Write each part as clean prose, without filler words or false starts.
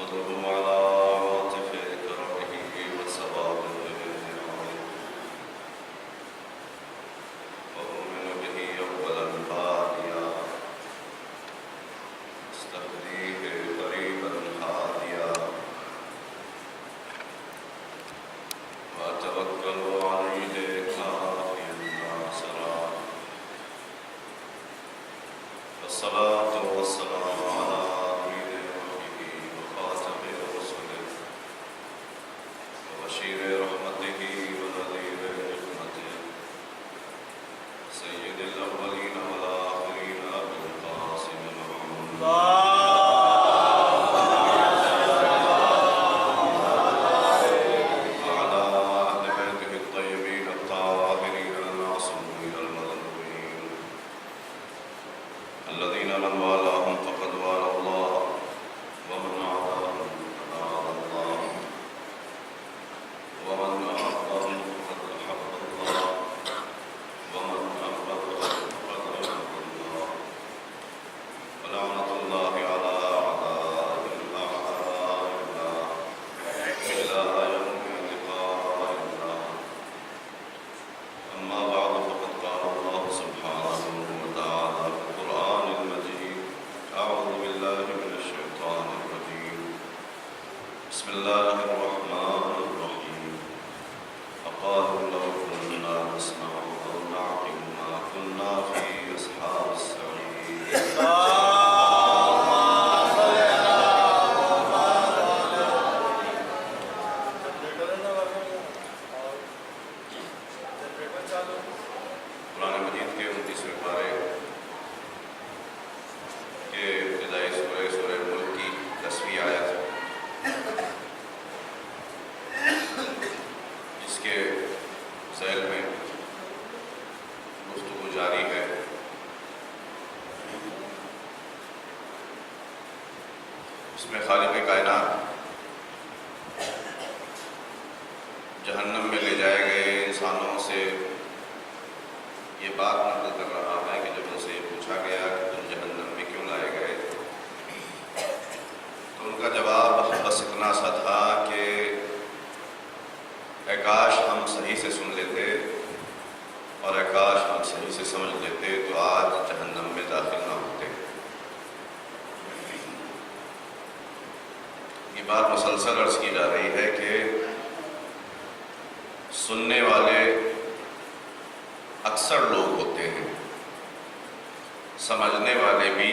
نحمده على عاطف كرمه وسوابق نعمه وأؤمن به أولا هاديا أستهديه قريبا هاديا وأتوكل عليه كافيا ناصرا والصلاة والسلام على بشیر رحمته ونذیر نعمته سید الاولین والآخرین ابو القاسم محمد وعلى أهل بيته الطيبين الطاهرين المعصومين المظلومين الذين من والاهم فقد والى الله ومن عاداهم فقد عادى الله ومن أحبهم فقد أحب الله ومن أبغضهم فقد أبغض الله ولعنة الله على أعداء الأعداء الله إلى يوم لقاء الله أما بعد فقد قال الله سبحانه وتعالى في القرآن المجيد أعوذ بالله من الشيطان الرجيم بسم الله الرحمن الرحيم وقالوا لو كنا نسمع أو نعقل ما كنا في أصحاب السعير قرآن مجید کے 29ویں پارے کے ابتدائی سورہ ملک کی 10ویں آیت جس کے ذیل میں گفتگو جاری ہے۔ اس میں خالق کائنات جہنم میں لے جائے گئے انسانوں سے یہ بات نقل کر رہا ہے کہ جب ان سے پوچھا گیا کہ تم جہنم میں کیوں لائے گئے تو ان کا جواب بس اتنا سا تھا کہ اے کاش ہم صحیح سے سن لیتے اور اے کاش ہم صحیح سے سمجھ لیتے تو آج جہنم میں داخل نہ ہوتے۔ یہ بات مسلسل عرض کی جا رہی ہے کہ سننے والے اکثر لوگ ہوتے ہیں، سمجھنے والے بھی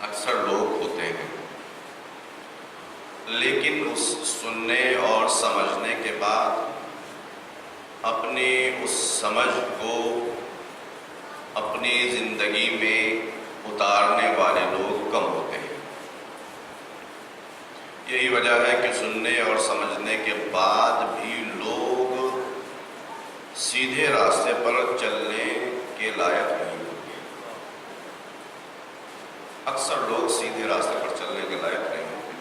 اکثر لوگ ہوتے ہیں، لیکن اس سننے اور سمجھنے کے بعد اپنی اس سمجھ کو اپنی زندگی میں اتارنے والے لوگ کم ہوتے ہیں۔ یہی وجہ ہے کہ سننے اور سمجھنے کے بعد بھی لوگ سیدھے راستے پر چلنے کے لائق نہیں ہوتے۔ اکثر لوگ سیدھے راستے پر چلنے کے لائق نہیں ہوتے،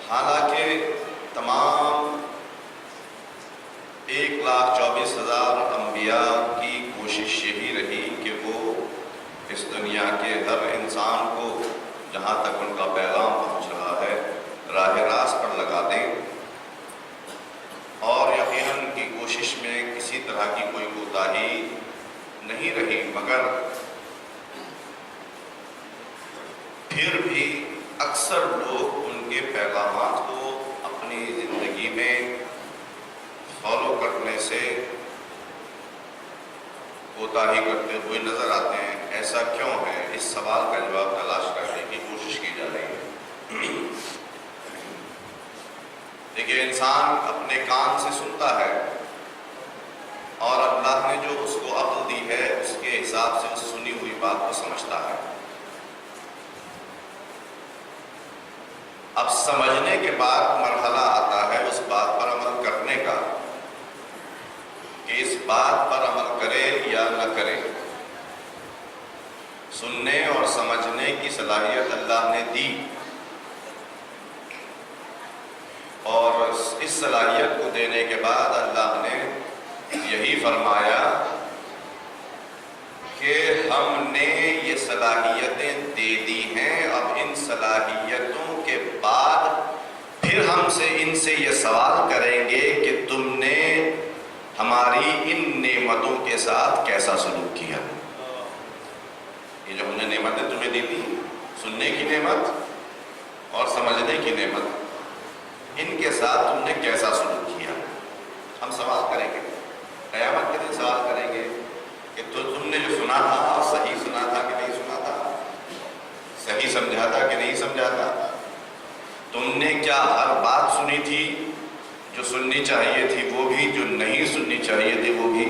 حالانکہ تمام 1,24,000 انبیاء کی کوشش یہی رہی کہ وہ اس دنیا کے ہر انسان کو جہاں تک ان کا پیغام پہنچ رہا ہے راہ راست پر لگا دیں، اور یقیناً ان کی کوشش میں کسی طرح کی کوئی کوتاہی نہیں رہی، مگر پھر بھی اکثر لوگ ان کے پیغامات کو اپنی زندگی میں فالو کرنے سے کوتاہی کرتے ہوئے نظر آتے ہیں۔ ایسا کیوں ہے؟ اس سوال کا جواب تلاش کرنے کی کوشش کی جا رہی ہے۔ دیکھیے، انسان اپنے کان سے سنتا ہے اور اللہ نے جو اس کو عقل دی ہے اس کے حساب سے اس سنی ہوئی بات کو سمجھتا ہے۔ اب سمجھنے کے بعد مرحلہ آتا ہے اس بات پر عمل کرنے کا کہ اس بات پر عمل کرے یا نہ کرے۔ سننے اور سمجھنے کی صلاحیت اللہ نے دی، اور اس صلاحیت کو دینے کے بعد اللہ نے یہی فرمایا کہ ہم نے یہ صلاحیتیں دے صلاحیتوں کے بعد پھر ہم ان سے یہ سوال کریں گے کہ تم نے ہماری ان نعمتوں کے ساتھ کیسا سلوک کیا. یہ جو ہم نے نعمتیں تمہیں دی تھی، سننے کی نعمت اور سمجھنے کی نعمت، ان کے ساتھ تم نے کیسا سلوک کیا. ہم سوال کریں گے، قیامت کے دن سوال کریں گے کہ تم نے جو سنا تھا صحیح سنا تھا کہ نہیں سنا تھا، صحیح سمجھا تھا کہ نہیں سمجھا تھا، تم نے کیا ہر بات سنی تھی، جو سننی چاہیے تھی وہ بھی، جو نہیں سننی چاہیے تھی وہ بھی.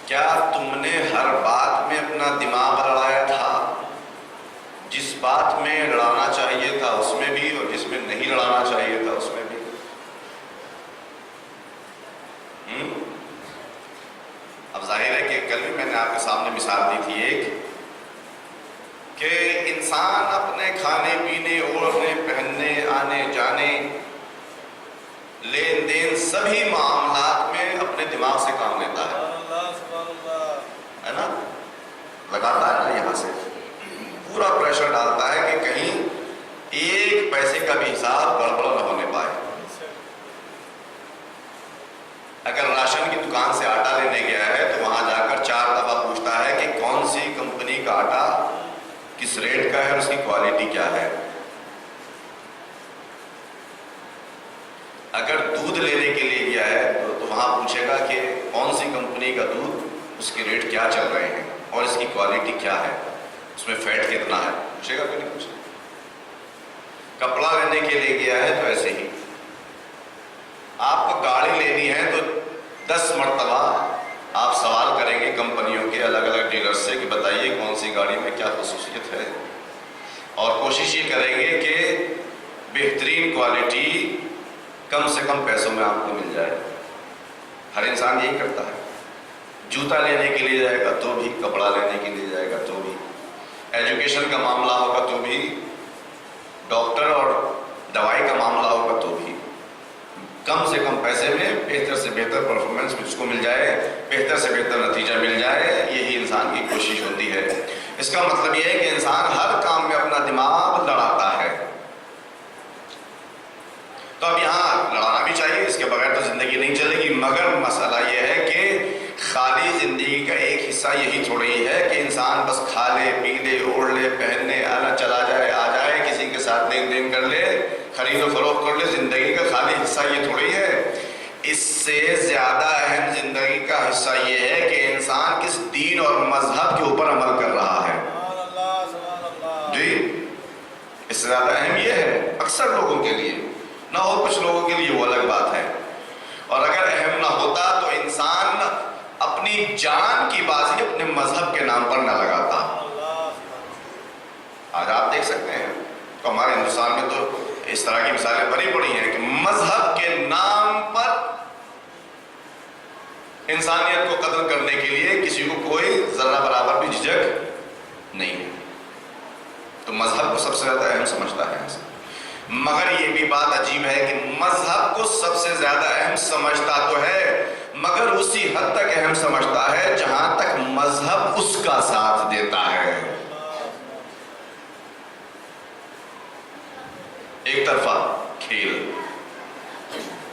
کیا تم نے ہر بات میں اپنا دماغ لڑایا تھا، جس بات میں لڑانا چاہیے تھا اس میں بھی اور جس میں نہیں لڑانا چاہیے تھا اس میں بھی. اب ظاہر ہے کہ کل بھی میں نے آپ کے سامنے مثال دی تھی ایک، کہ انسان اپنے کھانے پینے، اوڑھنے پہننے، آنے جانے، لین دین، سبھی معاملات میں اپنے دماغ سے کام لیتا ہے نا، لگاتا ہے نا، یہاں سے پورا پریشر ڈالتا ہے کہ کہیں ایک پیسے کا بھی حساب گڑبڑ نہ ہونے پائے. اگر راشن کی دکان سے آٹا لینے گیا ہے تو وہاں جا کر 4 دفعہ پوچھتا ہے کہ کون سی کمپنی کا آٹا کس ریٹ کا ہے اور اس کی کوالٹی کیا ہے. اگر دودھ لینے کے لیے گیا ہے تو وہاں پوچھے گا کہ کون سی کمپنی کا دودھ، اس کے ریٹ کیا چل رہے ہیں اور اس کی کوالٹی کیا ہے، اس میں فیٹ کتنا ہے، پوچھے گا کہ نہیں پوچھے. کپڑا لینے کے لیے گیا ہے تو ایسے ہی. آپ کو گاڑی لینی ہے تو 10 مرتبہ آپ سوال کریں گے کمپنیوں کے الگ الگ ڈیلر سے کہ بتائیے کون سی گاڑی میں کیا خصوصیت ہے، اور کوشش یہ کریں گے کہ بہترین کوالٹی کم سے کم پیسوں میں آپ کو مل جائے. ہر انسان یہی کرتا ہے. جوتا لینے کے لیے جائے گا تو بھی، کپڑا لینے کے لیے جائے گا تو بھی، ایجوکیشن کا معاملہ ہوگا تو بھی، ڈاکٹر اور دوائی کا معاملہ ہوگا تو بھی، کم سے کم پیسے میں بہتر سے بہتر پرفارمنس مجھ کو مل جائے، بہتر سے بہتر نتیجہ مل جائے. یہی انسان کی کوشش ہوتی ہے. اس کا مطلب یہ ہے کہ انسان ہر کام میں اپنا دماغ لڑاتا ہے. تو اب یہاں لڑانا بھی چاہیے، اس کے بغیر تو زندگی نہیں چلے گی. مگر مسئلہ یہ ہے کہ خالی زندگی کا ایک حصہ یہی تھوڑی ہے کہ انسان بس کھا لے، پی لے، اوڑھ لے، پہننے، آنا، چلا جائے، آ جائے، کسی کے ساتھ لین دین کر لے، خرید و فروخت کر لے. زندگی کا خالی حصہ یہ تھوڑی ہے. اس سے زیادہ اہم زندگی کا حصہ یہ ہے کہ انسان کس دین اور مذہب کے اوپر عمل کر رہا ہے. جی، اس سے زیادہ اہم یہ ہے اکثر لوگوں کے لیے. نہ ہو کچھ لوگوں کے لیے وہ الگ بات ہے. اور اگر اہم نہ ہوتا تو انسان اپنی جان کی بازی اپنے مذہب کے نام پر نہ لگاتا. آج آپ دیکھ سکتے ہیں تو ہمارے ہندوستان میں تو اس طرح کی مثالیں بڑی پڑی ہیں کہ مذہب کے نام پر انسانیت کو قتل کرنے کے لیے کسی کو کوئی ذرہ برابر بھی جھجک نہیں ہے. تو مذہب کو سب سے زیادہ اہم سمجھتا ہے. مگر یہ بھی بات عجیب ہے کہ مذہب کو سب سے زیادہ اہم سمجھتا تو ہے، مگر اسی حد تک اہم سمجھتا ہے جہاں تک مذہب اس کا ساتھ دیتا ہے. ایک طرفہ کھیل،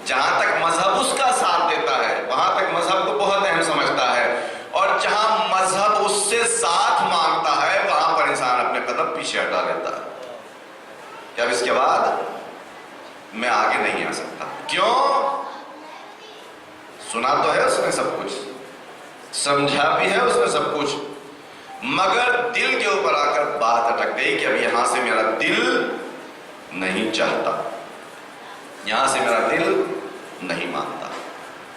جہاں تک مذہب اس کا ساتھ دیتا ہے وہاں تک مذہب کو بہت اہم سمجھتا ہے، اور جہاں مذہب اس سے ساتھ مانگتا ہے وہاں پر انسان اپنے قدم پیچھے ہٹا لیتا ہے کہ اب اس کے بعد میں آگے نہیں آ سکتا. کیوں؟ سنا تو ہے اس نے سب کچھ، سمجھا بھی ہے اس نے سب کچھ، مگر دل کے اوپر آ کر بات اٹک گئی کہ اب یہاں سے میرا دل نہیں چاہتا، یہاں سے میرا دل نہیں مانتا.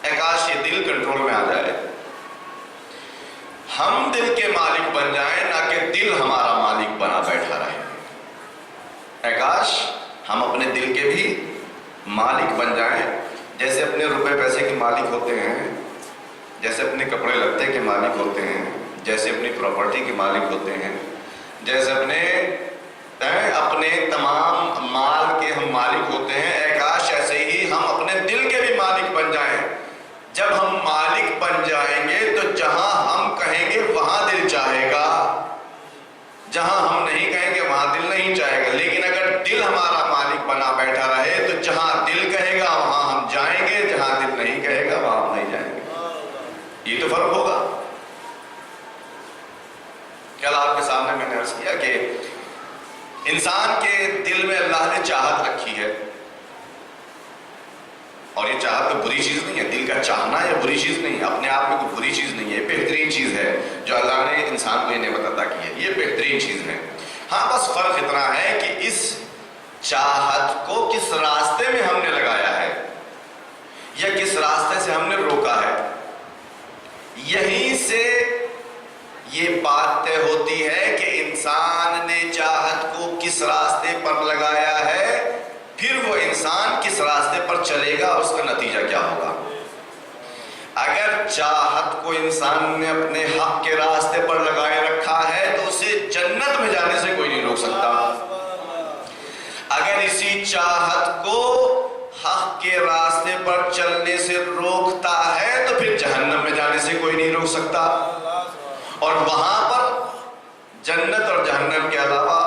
اے کاش یہ دل کنٹرول میں آ جائے، ہم دل کے مالک بن جائیں نہ کہ دل ہمارا مالک بنا بیٹھا رہے. اے کاش ہم اپنے دل کے بھی مالک بن جائیں، جیسے اپنے روپے پیسے کے مالک ہوتے ہیں، جیسے اپنے کپڑے لتے کے مالک ہوتے ہیں، جیسے اپنی پراپرٹی کے مالک ہوتے ہیں، جیسے اپنے تمام مال کے ہم مالک ہوتے ہیں. اے کاش ایسے ہی ہم اپنے دل کے بھی مالک بن جائیں. جب ہم مالک بن جائیں گے تو جہاں ہم کہیں گے وہاں دل چاہے گا، جہاں عرض کیا کہ انسان کے دل میں اللہ نے چاہت رکھی ہے، اور یہ چاہت کوئی بری چیز نہیں ہے، دل کا چاہنا یہ بری چیز نہیں ہے، اپنے آپ میں کوئی بری چیز نہیں ہے، بہترین چیز ہے جو اللہ نے انسان کو یہ نعمت عطا کی ہے، یہ بہترین چیز ہے۔ ہاں بس فرق اتنا ہے کہ اس چاہت کو کس راستے میں ہم نے لگایا ہے یا کس راستے سے ہم نے روکا ہے، یہیں سے یہ بات طے ہوتی ہے کہ انسان نے چاہت کو کس راستے پر لگایا ہے، پھر وہ انسان کس راستے پر چلے گا اور اس کا نتیجہ کیا ہوگا۔ اگر چاہت کو انسان نے اپنے حق کے راستے پر لگائے رکھا ہے تو اسے جنت میں جانے سے کوئی نہیں روک سکتا، اگر اسی چاہت کو حق کے راستے پر چلنے سے روکتا ہے تو پھر جہنم میں جانے سے کوئی نہیں روک سکتا، اور وہاں پر جنت اور جہنم کے علاوہ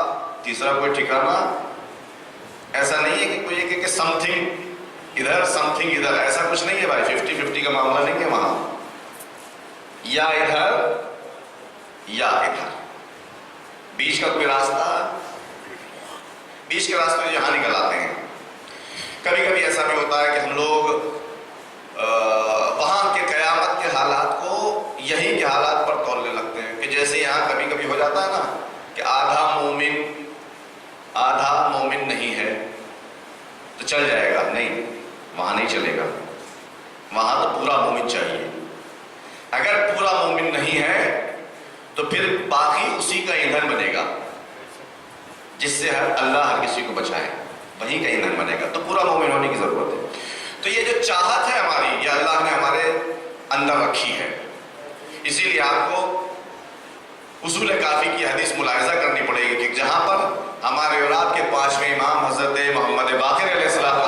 تیسرا کوئی ٹھکانہ ایسا نہیں ہے کہ کوئی ایک کہ سم تھنگ ادھر سم تھنگ ادھر، ایسا کچھ نہیں ہے بھائی، 50-50 کا معاملہ نہیں ہے وہاں، یا ادھر یا ادھر، بیچ کا کوئی راستہ، بیچ کے راستے یہاں نکل آتے ہیں۔ کبھی کبھی ایسا بھی ہوتا ہے کہ ہم لوگ وہاں کے قیامت کے حالات کو یہیں کے حالات پر تولنے لگتے ہیں، کہ جیسے یہاں کبھی کبھی ہو جاتا ہے نا کہ آدھا مومن نہیں ہے تو چل جائے گا، نہیں وہاں نہیں چلے گا، وہاں تو پورا مومن چاہیے، اگر پورا مومن نہیں ہے تو پھر باقی اسی کا ایندھن بنے گا جس سے اللہ ہر کسی کو بچائے، وہیں کا ایندھن بنے گا، تو پورا مومن ہونے کی ضرورت ہے۔ تو یہ جو چاہت ہے ہماری، یہ اللہ نے ہمارے اندر رکھی ہے، اسی لیے آپ کو اصول کافی کی حدیث ملاحظہ کرنی پڑے گی کہ جہاں پر ہمارے اولاد کے 5ویں امام حضرت محمد باقر علیہ السلام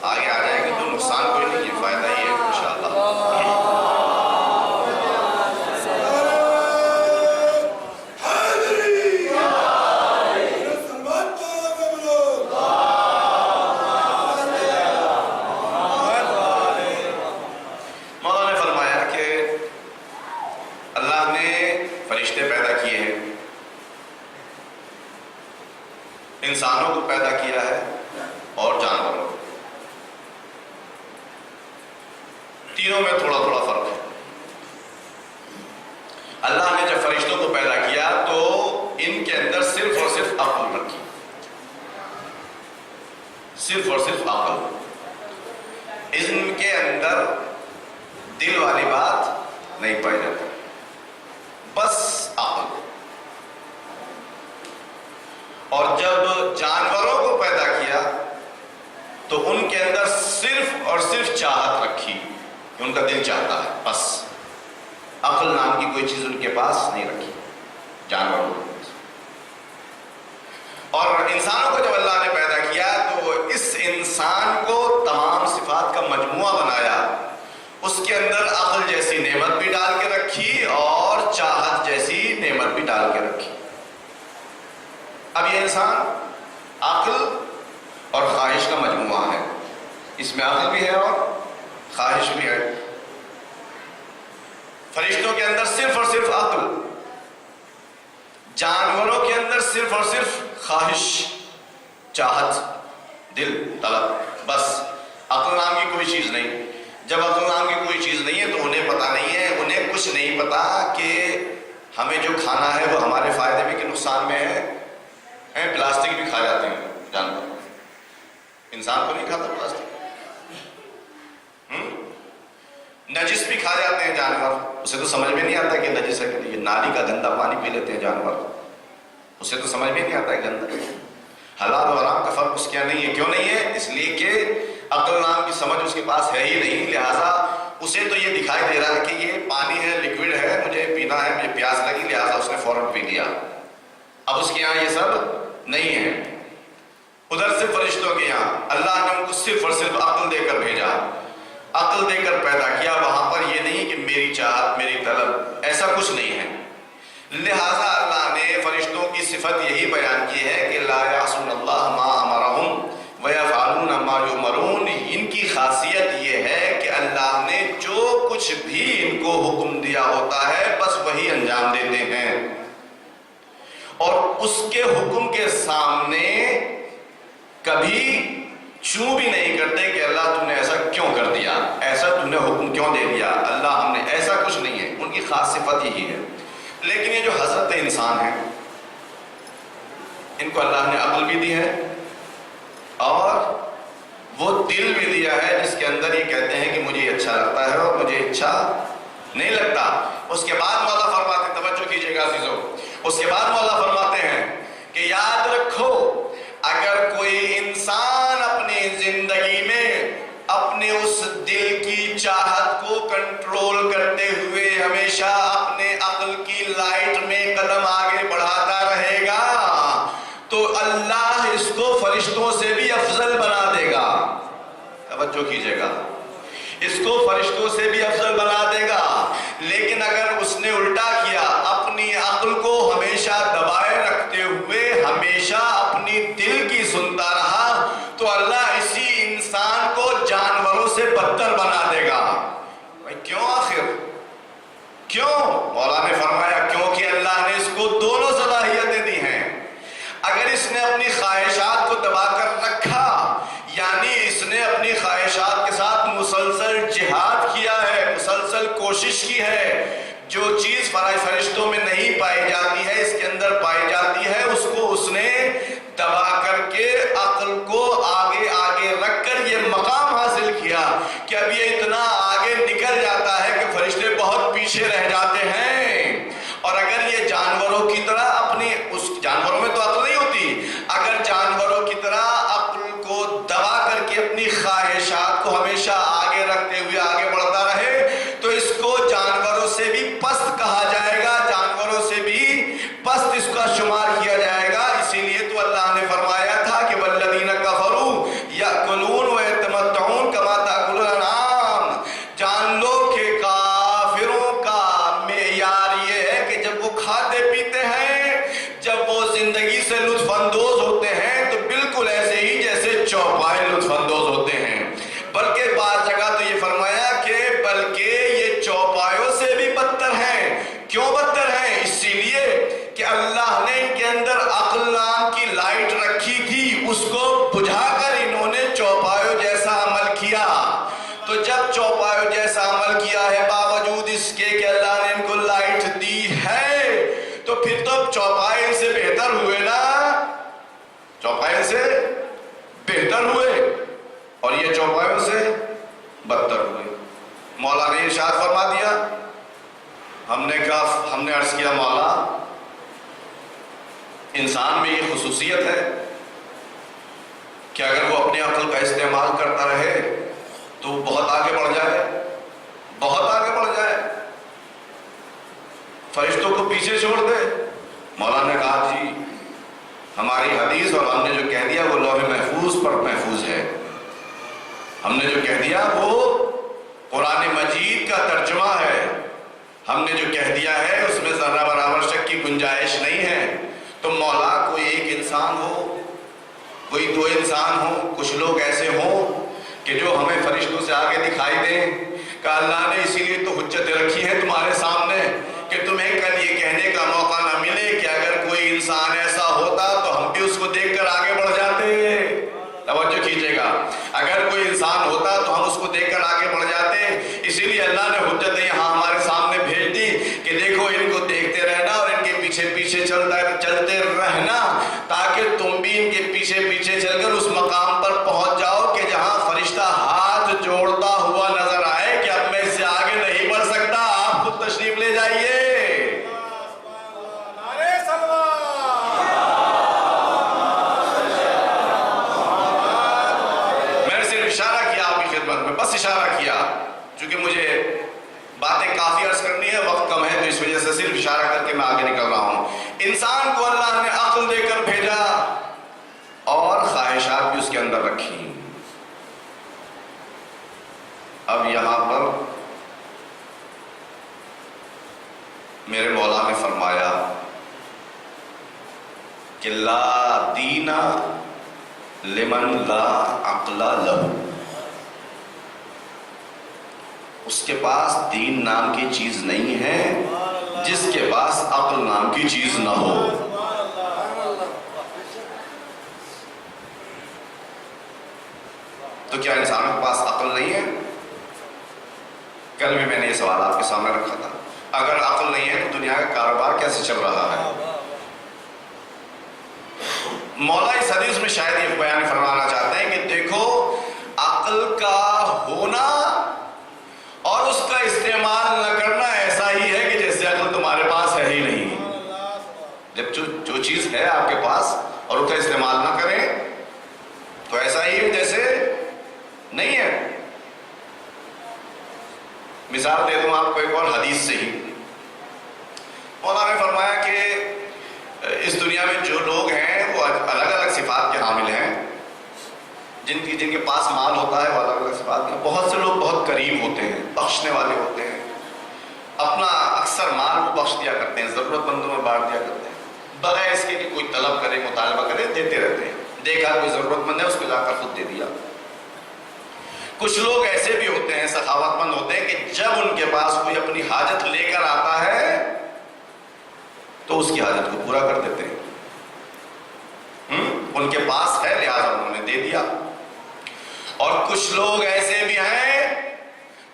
آگے آ جائے گی تو نقصان کوئی نہیں ہے، فائدہ ہی ہے انشاءاللہ۔ مولا نے فرمایا کہ اللہ نے فرشتے پیدا کیے ہیں، انسانوں کو پیدا کیا ہے اور جانوروں کو، تینوں میں تھوڑا تھوڑا فرق ہے۔ اللہ نے جب فرشتوں کو پیدا کیا تو ان کے اندر صرف اور صرف عقل رکھی، صرف اور صرف عقل، ان کے اندر دل والی بات نہیں پائی جاتی، بس عقل۔ اور جب جانوروں کو پیدا کیا تو ان کے اندر صرف اور صرف چاہت رکھی، ان کا دل چاہتا ہے، بس عقل نام کی کوئی چیز ان کے پاس نہیں رکھی جانوروں کو۔ اور انسانوں کو جب اللہ نے پیدا کیا تو اس انسان کو تمام صفات کا مجموعہ بنایا، اس کے اندر عقل جیسی نعمت بھی ڈال کے رکھی اور چاہت جیسی نعمت بھی ڈال کے رکھی۔ اب یہ انسان عقل اور خواہش کا مجموعہ ہے، اس میں عقل بھی ہے اور خواہش بھی ہے۔ فرشتوں کے اندر صرف اور صرف عقل، جانوروں کے اندر صرف اور صرف خواہش، چاہت، دل، طلب، بس عقل نام کی کوئی چیز نہیں۔ جب عقل نام کی کوئی چیز نہیں ہے تو انہیں پتہ نہیں ہے، انہیں کچھ نہیں پتا کہ ہمیں جو کھانا ہے وہ ہمارے فائدے میں کہ نقصان میں ہے۔ پلاسٹک بھی کھا جاتے ہیں جانور، انسان کو نہیں کھاتا پلاسٹک۔ نجس بھی کھا جاتے ہیں جانور، اسے تو سمجھ میں نہیں آتا کہ نجس ہے، کہ یہ نالی کا گندا پانی پی لیتے ہیں جانور، اسے تو سمجھ میں نہیں آتا ہے گندا۔ حلال اور حرام کا فرق اس کے نہیں ہے، کیوں نہیں ہے؟ اس لیے کہ عقل نام کی سمجھ اس کے پاس ہے ہی نہیں، لہٰذا اسے تو یہ دکھائی دے رہا ہے کہ یہ پانی ہے، لیکوڈ ہے، مجھے پینا ہے، مجھے پیاس لگی، لہٰذا اس نے فوراً پی لیا۔ اب اس کے یہاں یہ سب نہیں ہے۔ ادھر سے فرشتوں کے یہاں اللہ نے ان کو صرف اور صرف عقل دے کر بھیجا، عقل دے کر پیدا کیا۔ وہاں پر یہ نہیں کہ میری چاہت، میری طلب، ایسا کچھ نہیں ہے۔ لہٰذا اللہ نے فرشتوں کی صفت یہی بیان کی ہے کہ لا یعصون اللہ ما امرہم ویفعلون ما یؤمرون۔ ان کی خاصیت یہ ہے کہ اللہ نے جو کچھ بھی ان کو حکم دیا ہوتا ہے بس وہی انجام دیتے ہیں، اور اس کے حکم کے سامنے کبھی چوں بھی نہیں کرتے کہ اللہ تم نے ایسا کیوں کر دیا، ایسا تم نے حکم کیوں دے دیا، اللہ ہم نے ایسا کچھ نہیں ہے۔ ان کی خاص صفت یہی ہے۔ لیکن یہ جو حضرت انسان ہیں، ان کو اللہ نے عقل بھی دی ہے اور وہ دل بھی دیا ہے جس کے اندر یہ کہتے ہیں کہ مجھے یہ اچھا لگتا ہے اور مجھے اچھا نہیں لگتا۔ اس کے بعد مولا فرماتے ہیں، توجہ کیجئے گا عزیزو، اس کے بعد مولا فرماتے ہیں کہ یاد رکھو اگر کوئی انسان اپنی زندگی میں اپنے اس دل کی چاہت کو کنٹرول کرتے ہوئے ہمیشہ اپنے عقل کی لائٹ میں قدم آگے بڑھاتا رہے گا تو اللہ اس کو فرشتوں سے بھی افضل بنا دے گا۔ توجہ کیجئے گا، اس کو فرشتوں سے بھی افضل بنا دے گا۔ لیکن اگر اس نے الٹا کیا، اپنی عقل کو ہمیشہ دبائے رکھتے ہوئے ہمیشہ اپنی دل کی سنتا رہا تو اللہ اسی انسان کو جانوروں سے بدتر بنا دے گا۔ بھائی کیوں؟ آخر کیوں؟ مولا نے فرمایا کیونکہ اللہ نے اس کو دونوں صلاحیتیں دی ہیں۔ اگر اس نے اپنی خواہشات کو دبا کر رکھا، یعنی اس نے اپنی خواہشات کے ساتھ مسلسل جہاد کیا ہے، مسلسل کوشش کی ہے، جو چیز فرشتوں میں نہیں پائی جاتی ہے اس کے اندر پائی جاتی ہے، اس کو اس نے دبا کر کے عقل کو آگے آگے رکھ کر یہ مقام حاصل کیا کہ اب یہ اتنا آگے نکل جاتا ہے کہ فرشتے بہت پیچھے رہ جاتے ہیں۔ اور اگر یہ جانوروں کی طرح اپنی، اس جانوروں میں تو عقل نہیں ہوتی، اگر جانوروں کی طرح عقل کو دبا کر کے اپنی خواہشات کو ہمیشہ آگے رکھتے ہوئے آگے بڑھتا رہے تو اس کو جانوروں سے بھی پست کہا جائے گا، جانوروں سے بھی پست اس کا شمار کیا جائے گا۔ اسی لیے تو اللہ نے فرمایا تھا کہ والذین کفروا یأکلون ویتمتعون کما تأکل الانعام۔ جان لو کہ کافروں کا معیار یہ ہے کہ جب وہ کھاتے پیتے ہیں، جب وہ زندگی سے لطف اندوز ہوتے ہیں تو بالکل ایسے ہی جیسے چوپائے لطف اندوز ہوتے ہیں۔ بلکہ بعض جگہ تو یہ فرمایا کہ بلکہ یہ چوپایوں سے بھی بدتر ہیں۔ کیوں بدتر ہیں؟ اسی لیے کہ اللہ نے ان کے اندر عقل نام کی لائٹ رکھی تھی، اس کو بجھا کر انہوں نے چوپایوں جیسا عمل کیا۔ تو جب چوپایوں جیسا عمل کیا ہے باوجود اس کے کہ اللہ نے ان کو لائٹ دی ہے، تو پھر تو چوپائے سے بہتر ہوئے نا، چوپائے سے بہتر ہوئے اور یہ چوپایوں سے بدتر ہوئے۔ مولا نے ارشاد فرما دیا، ہم نے عرض کیا مولا انسان میں یہ خصوصیت ہے کہ اگر وہ اپنی عقل کا استعمال کرتا رہے تو وہ بہت آگے بڑھ جائے، بہت آگے بڑھ جائے، فرشتوں کو پیچھے چھوڑ دے۔ مولا نے کہا جی ہماری حدیث اور ہم نے جو کہہ دیا وہ لوح محفوظ پر محفوظ ہے، ہم نے جو کہہ دیا وہ قرآن مجید کا ترجمہ ہے، ہم نے جو کہہ دیا ہے اس میں ذرہ برابر شک کی گنجائش نہیں ہے۔ تو مولا کوئی ایک انسان ہو، کوئی دو انسان ہو، کچھ لوگ ایسے ہوں کہ جو ہمیں فرشتوں سے آگے دکھائی دیں، کہ اللہ نے اسی لیے تو حجتیں رکھی ہیں تمہارے سامنے کہ تمہیں کل یہ کہنے کا موقع نہ ملے کہ اگر کوئی انسان ایسا ہوتا تو ہم بھی اس کو دیکھ کر آگے بڑھ جاتے۔ توجہ کیجئے گا، اگر کوئی انسان ہوتا تو ہم اس کو دیکھ کر آگے بڑھ جاتے۔ اسی لیے اللہ نے حجتیں یہاں ہمارے سامنے بھیج دی کہ دیکھو ان کو دیکھتے رہنا اور ان کے پیچھے پیچھے چلتے رہنا تاکہ تم بھی ان کے پیچھے پیچھے چل کر اس مقام پر پہنچ جاؤ کہ جہاں فرشتہ ہاتھ جوڑتا ہوا نظر آئے کہ اب میں اس سے آگے نہیں بڑھ سکتا، آپ خود تشریف لے جائیے۔ میں نے صرف اشارہ کیا آپ کی خدمت میں، بس اشارہ کیا چونکہ مجھے باتیں کافی عرض کرنی ہے، وقت کم ہے، تو اس وجہ سے صرف اشارہ کر کے میں آگے نکل رہا ہوں۔ انسان کو اللہ نے عقل دے کر بھیجا اور خواہشات بھی اس کے اندر رکھی۔ اب یہاں پر میرے مولا نے فرمایا کہ لا دین لمن لا عقل لہ، اس کے پاس دین نام کی چیز نہیں ہے جس کے پاس عقل نام کی چیز نہ ہو۔ تو کیا انسانوں کے پاس عقل نہیں ہے؟ کل بھی میں نے یہ سوال آپ کے سامنے رکھا تھا، اگر عقل نہیں ہے تو دنیا کا کاروبار کیسے چل رہا ہے؟ مولا اس حدیث میں شاید یہ بیان فرمانا چاہتے ہیں کہ دیکھو، عقل کا ہونا اور اس کا استعمال نہ کرنا ایسا ہی ہے کہ جیسے عقل تمہارے پاس ہے ہی نہیں۔ جب جو چیز ہے آپ کے پاس اور اس کا استعمال نہ کریں تو ایسا ہی ہے جیسے نہیں ہے۔ مثال دے دوں آپ کو ایک اور حدیث سے ہی، مولا نے فرمایا کہ اس دنیا میں جو لوگ ہیں وہ الگ الگ صفات کے حامل ہیں، جن کے پاس مال ہوتا ہے وہ الگ الگ صفات کے۔ بہت سے لوگ بہت کریم ہوتے ہیں، بخشنے والے ہوتے ہیں، اپنا اکثر مال وہ بخش دیا کرتے ہیں، ضرورت مندوں میں بانٹ دیا کرتے ہیں، بغیر اس کے کہ کوئی طلب کرے، مطالبہ کرے، دیتے رہتے ہیں۔ دیکھا کوئی ضرورت مند ہے اس کو جا کر خود دے دیا۔ کچھ لوگ ایسے بھی ہوتے ہیں، سخاوت مند ہوتے ہیں، کہ جب ان کے پاس کوئی اپنی حاجت لے کر آتا ہے تو اس کی حاجت کو پورا کر دیتے ہیں۔ ان کے پاس ہے لہٰذا انہوں نے دے دیا۔ اور کچھ لوگ ایسے بھی ہیں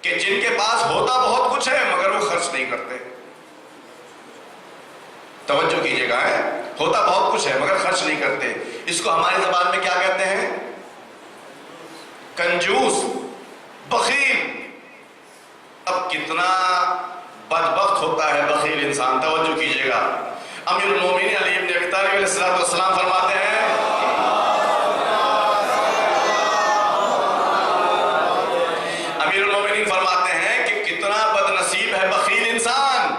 کہ جن کے پاس ہوتا بہت کچھ ہے مگر وہ خرچ نہیں کرتے۔ توجہ کیجئے گا، ہوتا بہت کچھ ہے مگر خرچ نہیں کرتے۔ اس کو ہماری زبان میں کیا کہتے ہیں؟ کنجوس، بخیل۔ اب کتنا بدبخت ہوتا ہے بخیل انسان، توجہ کیجئے گا۔ امیر المومنین علی بن ابی طالب علیہ السلام فرماتے ہیں، امیر المومنین فرماتے ہیں کہ کتنا بد نصیب ہے بخیل انسان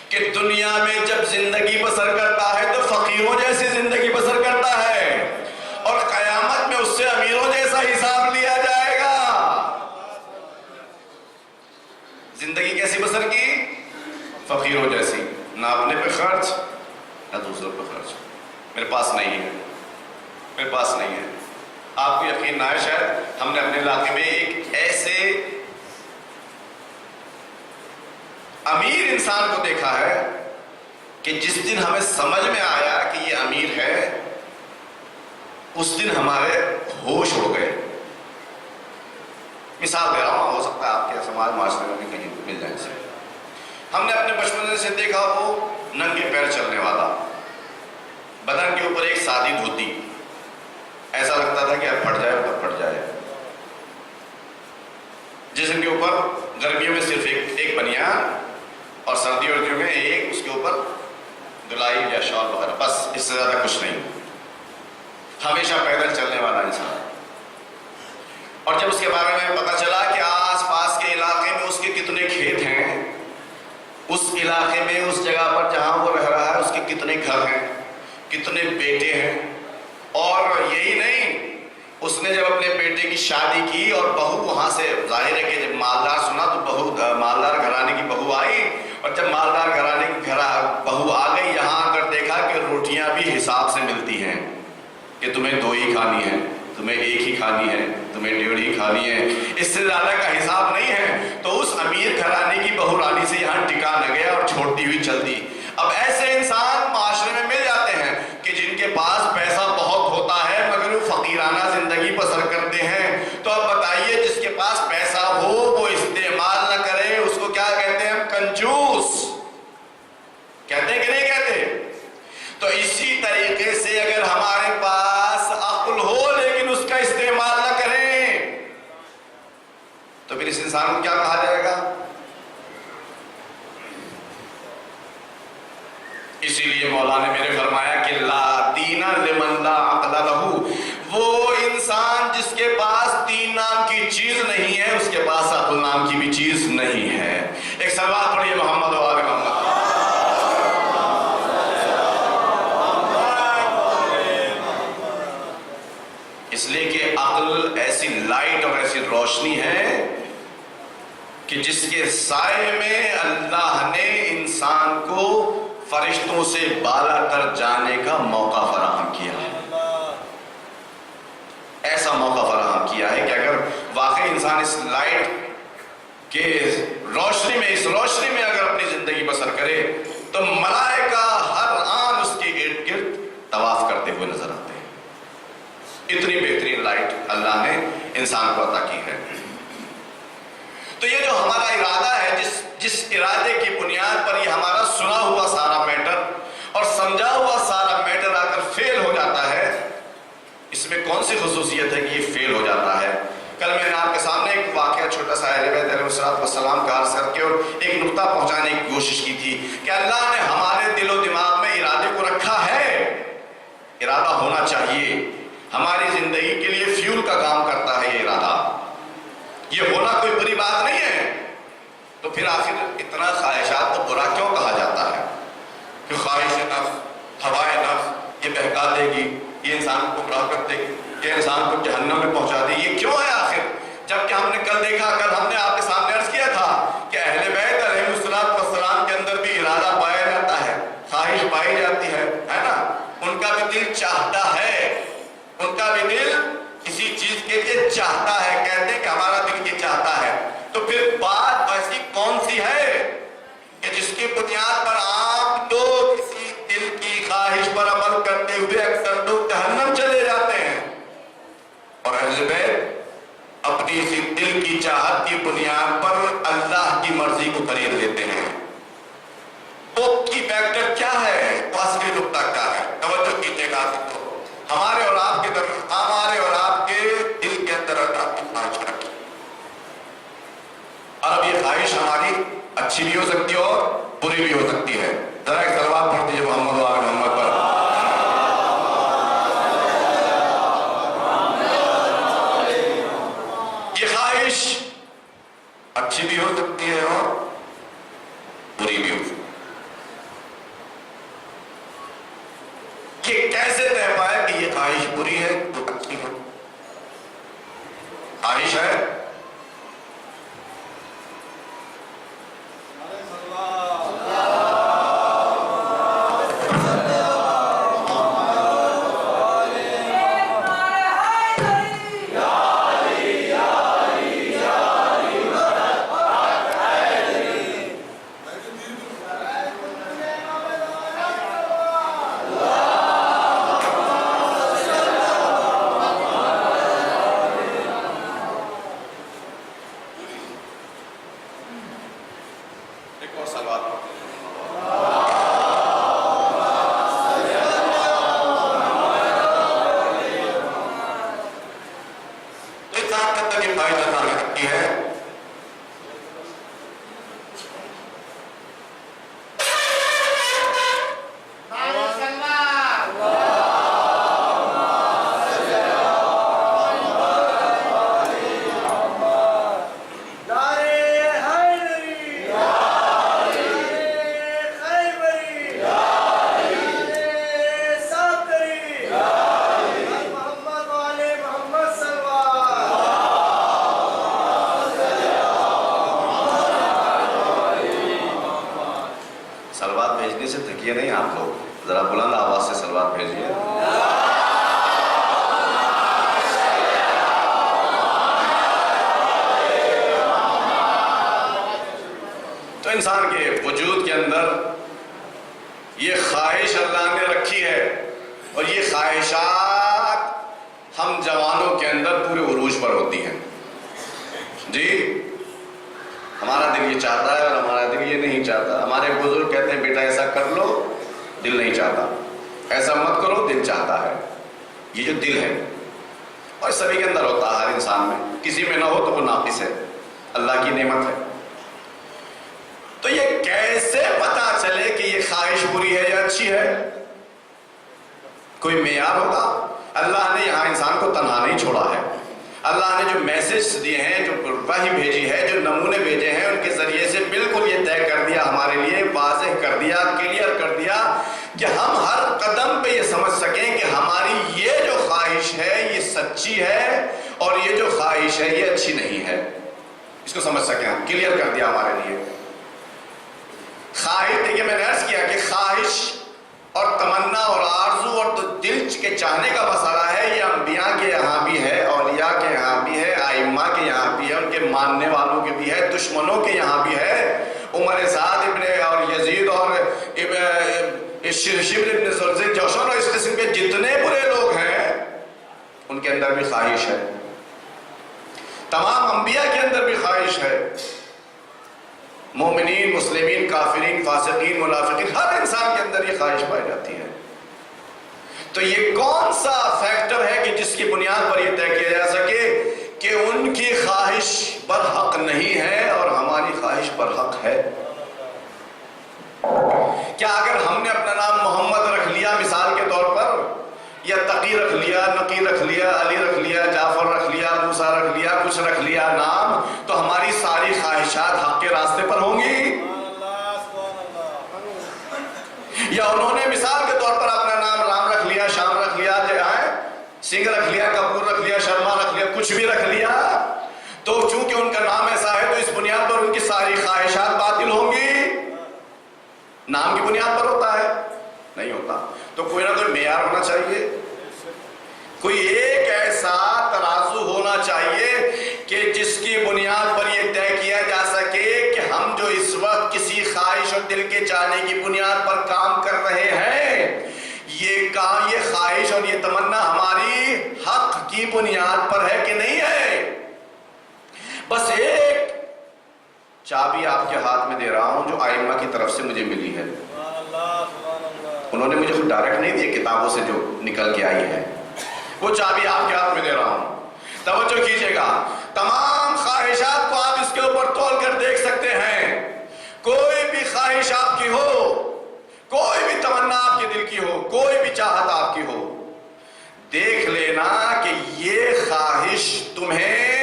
کہ دنیا میں جب زندگی بسر کرتا ہے تو فقیروں جیسی زندگی بسر کرتا ہے، اور قیامت میں اس سے امیروں جیسا حساب لیا جائے گا۔ زندگی کیسی بسر کی؟ فقیروں جیسی، نہ اپنے پہ خرچ نہ دوسروں پہ خرچ۔ میرے پاس نہیں ہے، میرے پاس نہیں ہے۔ آپ کو یقین نہ ہے، شاید ہم نے اپنے علاقے میں ایک ایسے امیر انسان کو دیکھا ہے کہ جس دن ہمیں سمجھ میں آیا کہ یہ امیر ہے، اس دن ہمارے ہوش ہو گئے۔ مثال دے رہا ہوں، ہو سکتا ہے آپ کے سماج معاشرے میں بھی کہیں مل جائے سے۔ ہم نے اپنے بچپن سے دیکھا وہ ننگے پیر چلنے والا، بدن کے اوپر ایک سادی دھوتی، ایسا لگتا تھا کہ اب پھٹ جائے اب پھٹ جائے۔ جسم کے اوپر گرمیوں میں صرف ایک بنیان اور سردیوں میں ایک اس کے اوپر گلائی یا شال وغیرہ، بس اس سے زیادہ کچھ نہیں۔ ہمیشہ پیدل چلنے والا انسان۔ اور جب اس کے بارے میں پتہ چلا کہ آس پاس کے علاقے میں اس کے کتنے کھیت ہیں، اس علاقے میں اس جگہ پر جہاں وہ رہ رہا ہے اس کے کتنے گھر ہیں، کتنے بیٹے ہیں، اور یہی نہیں، اس نے جب اپنے بیٹے کی شادی کی اور بہو وہاں سے، ظاہر ہے کہ جب مالدار سنا تو بہو، مالدار گھرانے کی بہو آئی، اور جب مالدار گھرانے کی بہو آ گئی، یہاں آ کر دیکھا کہ روٹیاں بھی حساب سے ملتی ہیں، کہ تمہیں 2 ہی کھانی ہے، تمہیں 1 ہی کھانی ہے، تمہیں 1.5 ہی کھانی ہے، اس سے زیادہ کا حساب نہیں ہے۔ تو اس امیر گھرانے کی بہو رانی سے یہاں ٹکا نہ گیا اور چھوڑتی ہوئی چل دی۔ اب ایسے انسان معاشرے میں مل جاتے ہیں کہ جن کے پاس پیسہ بہت ہوتا ہے مگر وہ فقیرانہ زندگی بسر کرتے ہیں۔ تو اب بتائیے، جس کے پاس پیسہ ہو وہ استعمال نہ کرے، اس کو کیا کہتے ہیں؟ کنجوس کہتے ہیں کہ نہیں کہتے؟ تو اسی طریقے سے اگر ہمارے پاس عقل ہو لیکن اس کا استعمال نہ کریں تو پھر اس انسان کو کیا کہا جائے گا؟ اسی لیے مولا نے میرے فرمایا کہ لا دین لمن لا عقل لہ، وہ انسان جس کے پاس دین نام کی چیز نہیں ہے اس کے پاس عقل نام کہ جس کے سائے میں اللہ نے انسان کو فرشتوں سے بالا تر جانے کا موقع فراہم کیا ہے. ایسا موقع فراہم کیا ہے کہ اگر واقعی انسان اس لائٹ کے روشنی میں اگر اپنی زندگی بسر کرے تو ملائکہ ہر آن اس کے ارد گرد طواف کرتے ہوئے نظر آتے ہیں. اتنی بہترین لائٹ اللہ نے انسان کو عطا کی ہے. تو یہ جو ہمارا ارادہ ہے، جس ارادے کی بنیاد پر یہ ہمارا سنا ہوا سارا میٹر اور سمجھا ہوا سارا میٹر آ کر فیل ہو جاتا ہے، اس میں کون سی خصوصیت ہے کہ یہ فیل ہو جاتا ہے؟ کل میں نے آپ کے سامنے ایک واقعہ چھوٹا سا اہل بیت علیہ السلام کا عرض کر کے اور ایک نقطہ پہنچانے کی کوشش کی تھی کہ اللہ نے ہمارے دل و دماغ میں ارادے کو رکھا ہے. ارادہ ہونا چاہیے، ہماری زندگی کے لیے فیول کا کام کرتا ہے یہ ارادہ. یہ ہونا کوئی بری بات نہیں ہے. تو پھر آخر اتنا خواہشات کو برا کیوں کہا جاتا ہے کہ خواہش نفس، ہوائے نفس یہ بہکا دے گی، یہ انسان کو گمراہ کر دے گی، یہ انسان کو جہنم میں پہنچا دے. یہ کیوں ہے آخر؟ جبکہ ہم نے کل ہم نے آپ کے سامنے عرض کیا تھا کہ اہل بیت علیہ السلام کے اندر بھی ارادہ پایا جاتا ہے، خواہش پائی جاتی ہے نا. ان کا بھی دل چاہتا ہے، ان کا بھی دل کسی چیز کے لیے چاہتا ہے. کہتے ہیں کہ ہمارا دل یہ چاہتا ہے. تو پھر بات ایسی کون سی ہے کہ جس کی بنیاد پر آپ تو کسی دل کی خواہش پر عمل کرتے ہوئے اکثر لوگ جہنم چلے جاتے ہیں، اور اہل بیت اپنی اسی دل کی چاہت کی بنیاد پر اللہ کی مرضی کو خرید لیتے ہیں. وہ کی فیکٹر کیا ہے؟ وہ اصلی نقطہ کیا ہے؟ توجہ کیجیے گا. ہمارے اور آپ کے دل کے اندر اللہ کی خواہش رکھی. اور اب یہ خواہش ہماری اچھی بھی ہو سکتی ہے اور بری بھی ہو سکتی ہے. ذرا ایک صلوات پڑھ دیجیے محمد و آل محمد پر. یہ خواہش اچھی بھی ہو سکتی ہے اور بری بھی ہو سکتی ہے. یہ کیسے طے پائے کہ یہ خواہش بری ہے تو اچھی ہے؟ خواہش ہے نہیں. آپ لوگ ذرا بلند آواز سے صلوات بھیجیے. تو انسان کے وجود کے اندر یہ خواہش اللہ نے رکھی ہے اور یہ خواہشات ہم جوانوں کے اندر پورے عروج پر ہوتی ہیں. جی ہمارا دل یہ چاہتا ہے اور ہمارا دل یہ نہیں چاہتا. ہمارے بزرگ کہتے ہیں بیٹا ایسا کر لو، دل نہیں چاہتا. ایسا مت کرو، دل چاہتا ہے. یہ جو دل ہے اور سبھی کے اندر ہوتا ہے، ہر انسان میں. کسی میں نہ ہو تو وہ ناقص ہے، اللہ کی نعمت ہے. تو یہ کیسے پتا چلے کہ یہ خواہش بری ہے یا اچھی ہے؟ کوئی معیار ہوگا؟ اللہ نے یہاں انسان کو تنہا نہیں چھوڑا ہے. اللہ نے جو میسج دیے ہیں، جو وحی بھیجی ہے، جو نمونے بھیجے ہیں، ان کے ذریعے سے بالکل یہ طے کر دیا، ہمارے لیے واضح کر دیا، کلیئر کر دیا کہ ہم ہر قدم پہ یہ سمجھ سکیں کہ ہماری یہ جو خواہش ہے یہ سچی ہے اور یہ جو خواہش ہے یہ اچھی نہیں ہے. اس کو سمجھ سکیں ہم، کلیئر کر دیا ہمارے لیے. خواہش، دیکھیے میں نے عرض کیا کہ خواہش اور تمنا اور آرزو اور دل کے چاہنے کا مسئلہ ہے، یہ انبیاء کے یہاں بھی ہے، اولیاء کے یہاں بھی ہے، ائمہ کے یہاں بھی ہے، ان کے ماننے والوں کے بھی ہے، دشمنوں کے یہاں بھی ہے. عمر سعد ابن اور یزید اور شبر ابن زلزل جوشن اور اس قسم کے جتنے برے لوگ ہیں ان کے اندر بھی خواہش ہے. تمام انبیاء کے اندر بھی خواہش ہے. مومنین، مسلمین، کافرین، فاسقین، منافقین، ہر انسان کے اندر یہ خواہش پائی جاتی ہے. تو یہ کون سا فیکٹر ہے کہ جس کی بنیاد پر یہ طے کیا جا سکے کہ ان کی خواہش برحق نہیں ہے اور ہماری خواہش برحق ہے؟ کیا اگر ہم نے اپنا نام محمد رکھ لیا مثال کے طور پر، یا تقی رکھ لیا، نقی رکھ لیا، علی رکھ لیا، جعفر رکھ لیا، موسیٰ رکھ لیا، کچھ رکھ لیا نام، تو ہماری ساری خواہشات حق کے راستے پر ہوں گی؟ یا انہوں نے مثال کے طور پر اپنا نام رام رکھ لیا، شام رکھ لیا، سنگھ رکھ لیا، کپور رکھ لیا، شرما رکھ لیا، کچھ بھی رکھ لیا، تو چونکہ ان کا نام ایسا ہے تو اس بنیاد پر ان کی ساری خواہشات باطل ہوں گی؟ نام کی بنیاد پر ہوتا ہے؟ نہیں ہوتا. تو کوئی نہ کوئی معیار ہونا چاہیے، کوئی ایک ایسا ترازو ہونا چاہیے کہ جس کی بنیاد پر یہ طے کیا جا سکے کہ ہم جو اس وقت کسی خواہش اور دل کے چاہنے کی بنیاد پر کام کر رہے ہیں، یہ کام، یہ خواہش اور یہ تمنا ہماری حق کی بنیاد پر ہے کہ نہیں ہے. بس ایک چابی آپ کے ہاتھ میں دے رہا ہوں جو ائمہ کی طرف سے مجھے ملی ہے. انہوں نے مجھے خود ڈائریکٹ نہیں دی، کتابوں سے جو نکل کے آئی ہے، وہ چابی آپ کے ہاتھ میں دے رہا ہوں. توجہ کیجئے گا. تمام خواہشات کو آپ اس کے اوپر تول کر دیکھ سکتے ہیں. کوئی بھی خواہش آپ کی ہو، کوئی بھی تمنا آپ کے دل کی ہو، کوئی بھی چاہت آپ کی ہو، دیکھ لینا کہ یہ خواہش تمہیں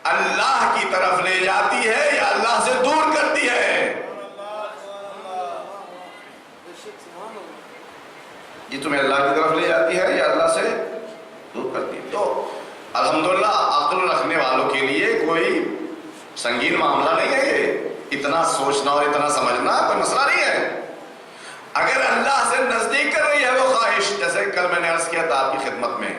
اللہ کی طرف لے جاتی ہے یا اللہ سے دور کرتی ہے. یہ تمہیں اللہ کی طرف لے جاتی ہے یا اللہ سے دور کرتی ہے. تو الحمدللہ عقل رکھنے والوں کے لیے کوئی سنگین معاملہ نہیں ہے. یہ اتنا سوچنا اور اتنا سمجھنا کوئی مسئلہ نہیں ہے. اگر اللہ سے نزدیک کر رہی ہے وہ خواہش، جیسے کل میں نے عرض کیا تھا آپ کی خدمت میں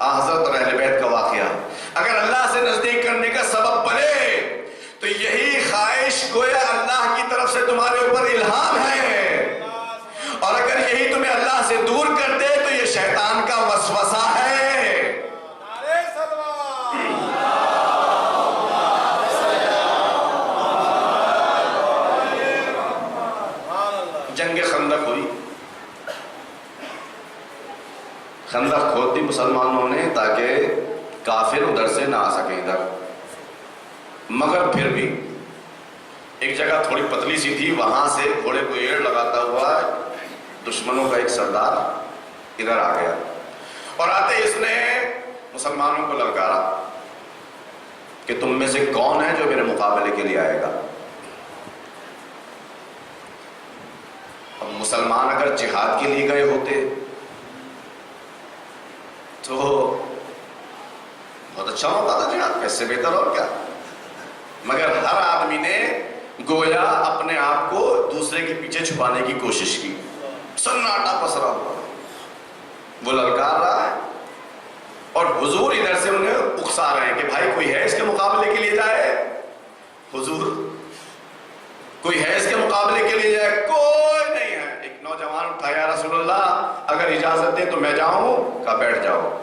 حضرت اور اہل بیت کا واقعہ، اگر اللہ سے نزدیک کرنے کا سبب بنے تو یہی خواہش گویا اللہ کی طرف سے تمہارے اوپر الہام ہے، اور اگر یہی تمہیں اللہ سے دور کر دے تو یہ شیطان کا وسوسہ ہے. جنگ خندق ہوئی، خندق کھود دی مسلمانوں نے تاکہ کافر ادھر سے نہ آ سکیں ادھر، مگر پھر بھی ایک جگہ تھوڑی پتلی سی تھی، وہاں سے گھوڑے کو ایڑ لگاتا ہوا دشمنوں کا ایک سردار ادھر آ گیا، اور آتے اس نے مسلمانوں کو للکارا کہ تم میں سے کون ہے جو میرے مقابلے کے لیے آئے گا. اب مسلمان اگر جہاد کے لیے گئے ہوتے تو بہت اچھا ہوتا تھا جہاد، اس سے بہتر اور کیا، مگر ہر آدمی نے گویا اپنے آپ کو دوسرے کے پیچھے چھپانے کی کوشش کی. سناٹا پسرا ہوا، وہ للکار رہا ہے اور حضور ادھر سے انہیں اکسا رہے ہیں کہ بھائی کوئی ہے اس کے مقابلے کے لیے جائے. حضور کوئی ہے اس کے مقابلے کے لیے جائے؟ کوئی نہیں ہے. ایک نوجوان اٹھا، یا رسول اللہ اگر اجازت دیں تو میں جاؤں. کہا بیٹھ جاؤ.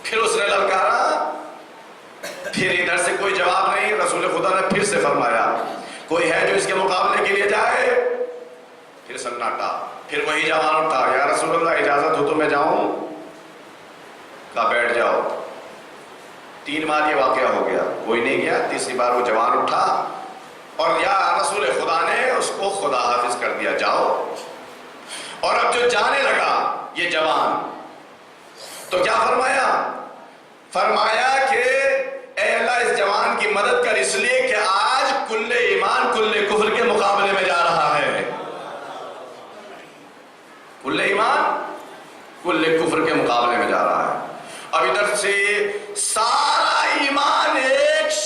پھر اس نے للکارا، پھر ادھر سے کوئی جواب نہیں. رسول خدا نے پھر سے فرمایا کوئی ہے جو اس کے مقابلے کے لیے جائے؟ پھر سناٹا. پھر وہی جوان اٹھا، یا رسول اللہ اجازت ہو تو میں جاؤں. کہا بیٹھ جاؤ. 3 بار یہ واقعہ ہو گیا، کوئی نہیں گیا. تیسری بار وہ جوان اٹھا اور یا رسول خدا نے اس کو خدا حافظ کر دیا، جاؤ. اور اب جو جانے لگا یہ جوان تو کیا فرمایا؟ فرمایا کہ اے اللہ اس جوان کی مدد کر، اس لیے کہ آج کل ایمان کل کفر کے مقابلے میں جا رہا ہے. کل ایمان کل کفر کے مقابلے میں جا رہا ہے. اب ادھر سے سارا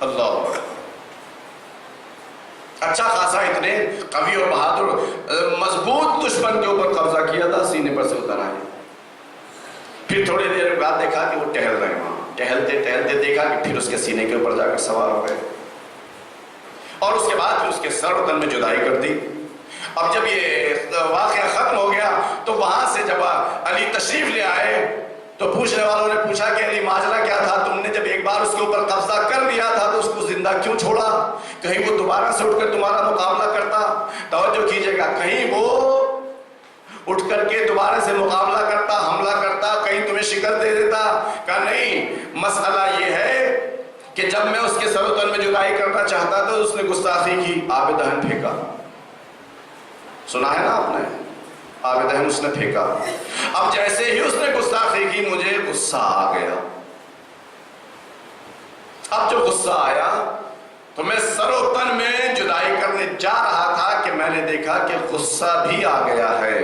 اللہ اکبر۔ اچھا خاصا اتنے قوی اور بہادر مضبوط دشمن کے اوپر قبضہ کیا تھا، سینے پر سے اتر آئے۔ پھر تھوڑی دیر بعد دیکھا کہ وہ ٹہل رہے، وہاں ٹہلتے ٹہلتے دیکھا کہ پھر اس کے سینے کے اوپر جا کر سوار ہو گئے، اور اس کے بعد پھر اس کے سر و تن میں جدائی کر دی۔ اب جب یہ واقعہ ختم ہو گیا تو وہاں سے جب علی تشریف لے آئے تو پوچھنے والوں نے پوچھا کہ علی ماجرا کیا تھا؟ تم نے جب ایک بار اس کے اوپر قبضہ کر لیا تھا تو اس کو زندہ کیوں چھوڑا؟ کہیں وہ دوبارہ سے اٹھ کر تمہارا مقابلہ کرتا؟ توجہ کیجئے گا، کہیں وہ اٹھ کر کے دوبارہ سے مقابلہ کرتا، حملہ کرتا، کہیں تمہیں شکست دے دیتا؟ کہا نہیں، مسئلہ یہ ہے کہ جب میں اس کے سر و تن میں جدائی کرنا چاہتا تو اس نے گستاخی کی، آب دہن پھینکا۔ سنا ہے نا آپ نے؟ آب دہن اس نے پھینکا۔ اب جیسے ہی اس نے گستاخی کی مجھے غصہ آ گیا۔ اب جو غصہ آیا تو میں سر و تن میں جدائی کرنے جا رہا تھا کہ میں نے دیکھا کہ غصہ بھی آ گیا ہے،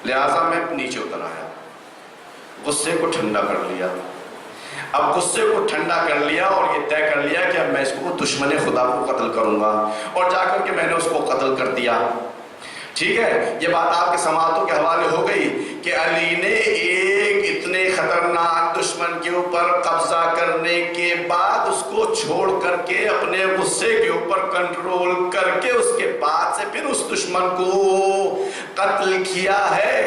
لہٰذا میں نیچے اتر آیا، غصے کو ٹھنڈا کر لیا۔ اب غصے کو ٹھنڈا کر لیا اور یہ طے کر لیا کہ اب میں اس کو دشمن خدا کو قتل کروں گا، اور جا کر کے میں نے اس کو قتل کر دیا۔ ٹھیک ہے، یہ بات آپ کے سماعتوں کے حوالے ہو گئی کہ علی نے ایک اتنے خطرناک دشمن کے اوپر قبضہ کرنے کے بعد اس کو چھوڑ کر کے اپنے غصے کے اوپر کنٹرول کر کے اس کے بعد سے پھر اس دشمن کو قتل کیا ہے۔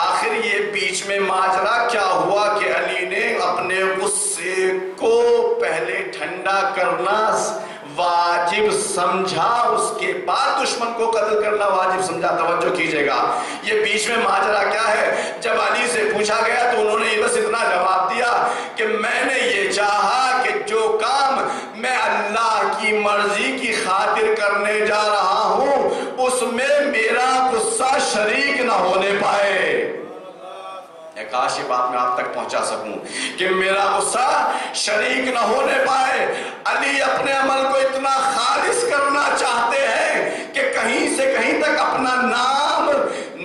آخر یہ بیچ میں ماجرا کیا ہوا کہ علی نے اپنے غصے کو پہلے ٹھنڈا کرنا واجب سمجھا، اس کے بعد دشمن کو قتل کرنا واجب سمجھا۔ توجہ کیجئے گا، یہ بیچ میں ماجرا کیا ہے؟ جب علی سے پوچھا گیا تو انہوں نے بس اتنا جواب دیا کہ میں نے یہ چاہا کہ جو کام میں اللہ کی مرضی کی خاطر کرنے جا رہا ہوں اس میں میرا غصہ شریک نہ ہونے پائے۔ کاش یہ بات میں آپ تک پہنچا سکوں کہ میرا غصہ شریک نہ ہونے پائے۔ علی اپنے عمل کو اتنا خالص کرنا چاہتے ہیں کہ کہیں سے کہیں تک اپنا نام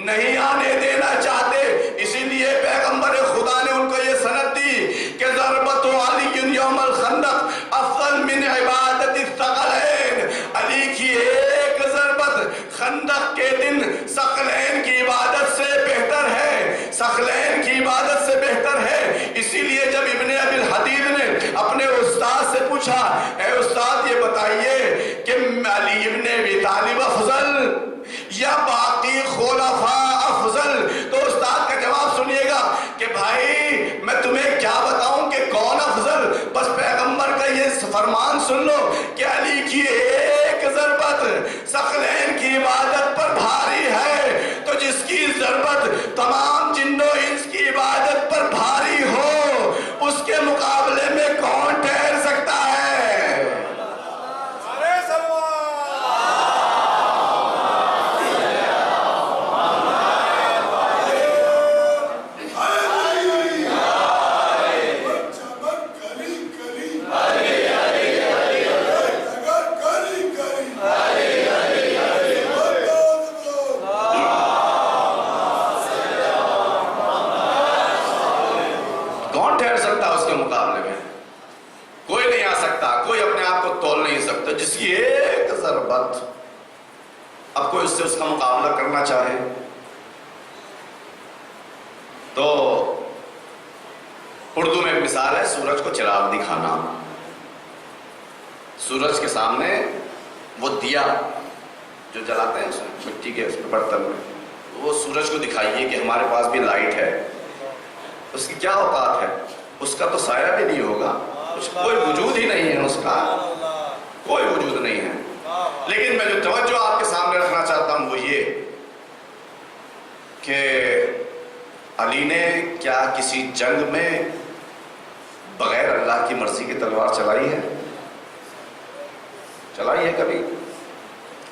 نہیں آنے دینا چاہتے، اسی لیے پیغمبر خدا نے ان کو یہ سند دی کہ ضربت علی یوم الخندق افضل من عبادت الثقلین، علی کی ایک ضربت خندق کے دن ثقلین کی عبادت سے بہتر ہے، ثقلین کی عبادت سے بہتر ہے۔ اسی لیے جب ابن ابی الحدید نے اپنے استاد سے پوچھا، اے استاد یہ بتائیے کہ علی ابن ابی طالب افضل یا باقی خلفاء افضل؟ تو استاد کا جواب سنیے گا کہ بھائی میں تمہیں کیا بتاؤں کہ کون افضل، بس پیغمبر کا یہ فرمان سن لو کہ علی کی ایک ضربت ثقلین کی عبادت پر بھاری ہے، تو جس کی ضربت تمام جن و انس کی عبادت پر بھاری ہو اس کے مقابلے میں کون ٹھہر سکتا ہے؟ جس کی ایک ضربت، اب کوئی اس سے اس کا مقابلہ کرنا چاہے تو اردو میں ایک مثال ہے سورج کو چراغ دکھانا۔ سورج کے سامنے وہ دیا جو جلاتے ہیں مٹی کے اس برتن میں، وہ سورج کو دکھائیے کہ ہمارے پاس بھی لائٹ ہے، اس کی کیا اوقات ہے؟ اس کا تو سایہ بھی نہیں ہوگا، کوئی وجود ہی نہیں ہے، اس کا کوئی وجود نہیں ہے۔ لیکن میں جو توجہ آپ کے سامنے رکھنا چاہتا ہوں وہ یہ کہ علی نے کیا کسی جنگ میں بغیر اللہ کی مرضی کی تلوار چلائی ہے؟ چلائی ہے کبھی؟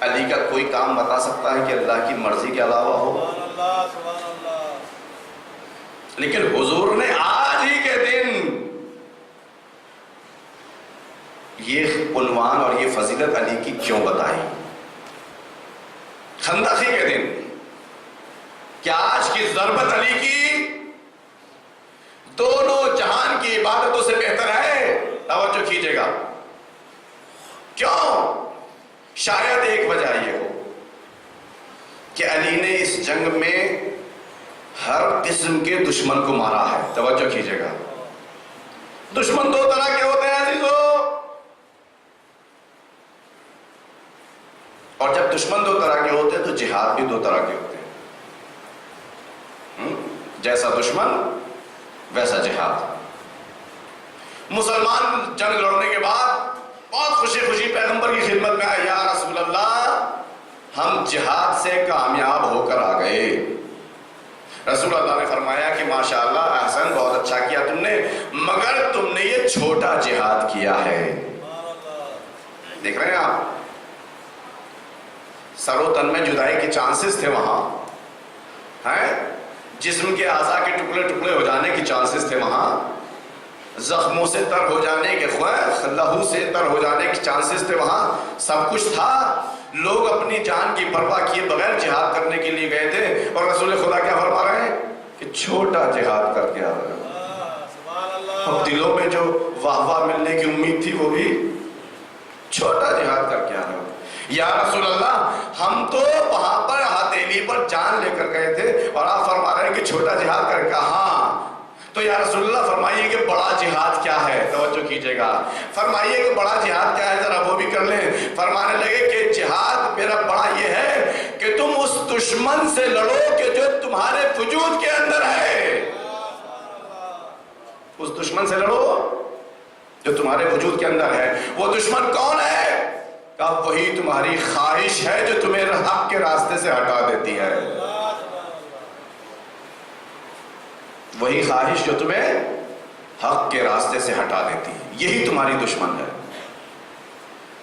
علی کا کوئی کام بتا سکتا ہے کہ اللہ کی مرضی کے علاوہ ہو؟ لیکن حضور نے آج ہی کے دن یہ عنوان اور یہ فضیلت علی کی کیوں بتائی؟ خندقی کے دن کہ آج کی ضربت علی کی کی عبادتوں سے بہتر ہے؟ توجہ کیجئے گا، کیوں؟ شاید ایک وجہ یہ ہو کہ علی نے اس جنگ میں ہر قسم کے دشمن کو مارا ہے۔ توجہ کیجئے گا، دشمن دو طرح کے ہوتے ہیں عزیزو، اور جب دشمن دو طرح کے ہوتے ہیں تو جہاد بھی دو طرح کے ہوتے ہیں، جیسا دشمن ویسا جہاد۔ مسلمان جنگ لڑنے کے بعد بہت خوشی خوشی پیغمبر کی خدمت میں آئے، یا رسول اللہ ہم جہاد سے کامیاب ہو کر آ گئے۔ رسول اللہ نے فرمایا کہ ماشاءاللہ احسن، بہت اچھا کیا تم نے، مگر تم نے یہ چھوٹا جہاد کیا ہے۔ دیکھ رہے ہیں آپ، سر و تن میں جدائی کے چانسز تھے وہاں، ہیں جسم کے اعضاء کے ٹکڑے ٹکڑے ہو جانے کے چانسز تھے وہاں، زخموں سے تر ہو جانے کے، لہو سے تر ہو جانے کے چانسز تھے وہاں، سب کچھ تھا۔ لوگ اپنی جان کی پرواہ کیے بغیر جہاد کرنے کے لیے گئے تھے، اور رسول خدا کیا فرما رہے ہیں کہ چھوٹا جہاد کر کے آ رہے ہیں۔ اب دلوں میں جو واہ واہ ملنے کی امید تھی وہ بھی چھوٹا جہاد کر کے آ رہے ہیں۔ یا رسول اللہ ہم تو وہاں پر ہتھیلی پر جان لے کر گئے تھے، اور آپ فرما رہے ہیں کہ چھوٹا جہاد کر کے۔ ہاں تو یا رسول اللہ فرمائیے کہ بڑا جہاد کیا ہے؟ توجہ کیجئے گا، فرمائیے کہ بڑا جہاد کیا ہے، ذرا وہ بھی کر لیں۔ فرمانے لگے کہ جہاد میرا بڑا یہ ہے کہ تم اس دشمن سے لڑو کہ جو تمہارے وجود کے اندر ہے، اس دشمن سے لڑو جو تمہارے وجود کے اندر ہے۔ وہ دشمن کون ہے؟ کہ وہی تمہاری خواہش ہے جو تمہیں حق کے راستے سے ہٹا دیتی ہے، وہی خواہش جو تمہیں حق کے راستے سے ہٹا دیتی ہے، یہی تمہاری دشمن ہے۔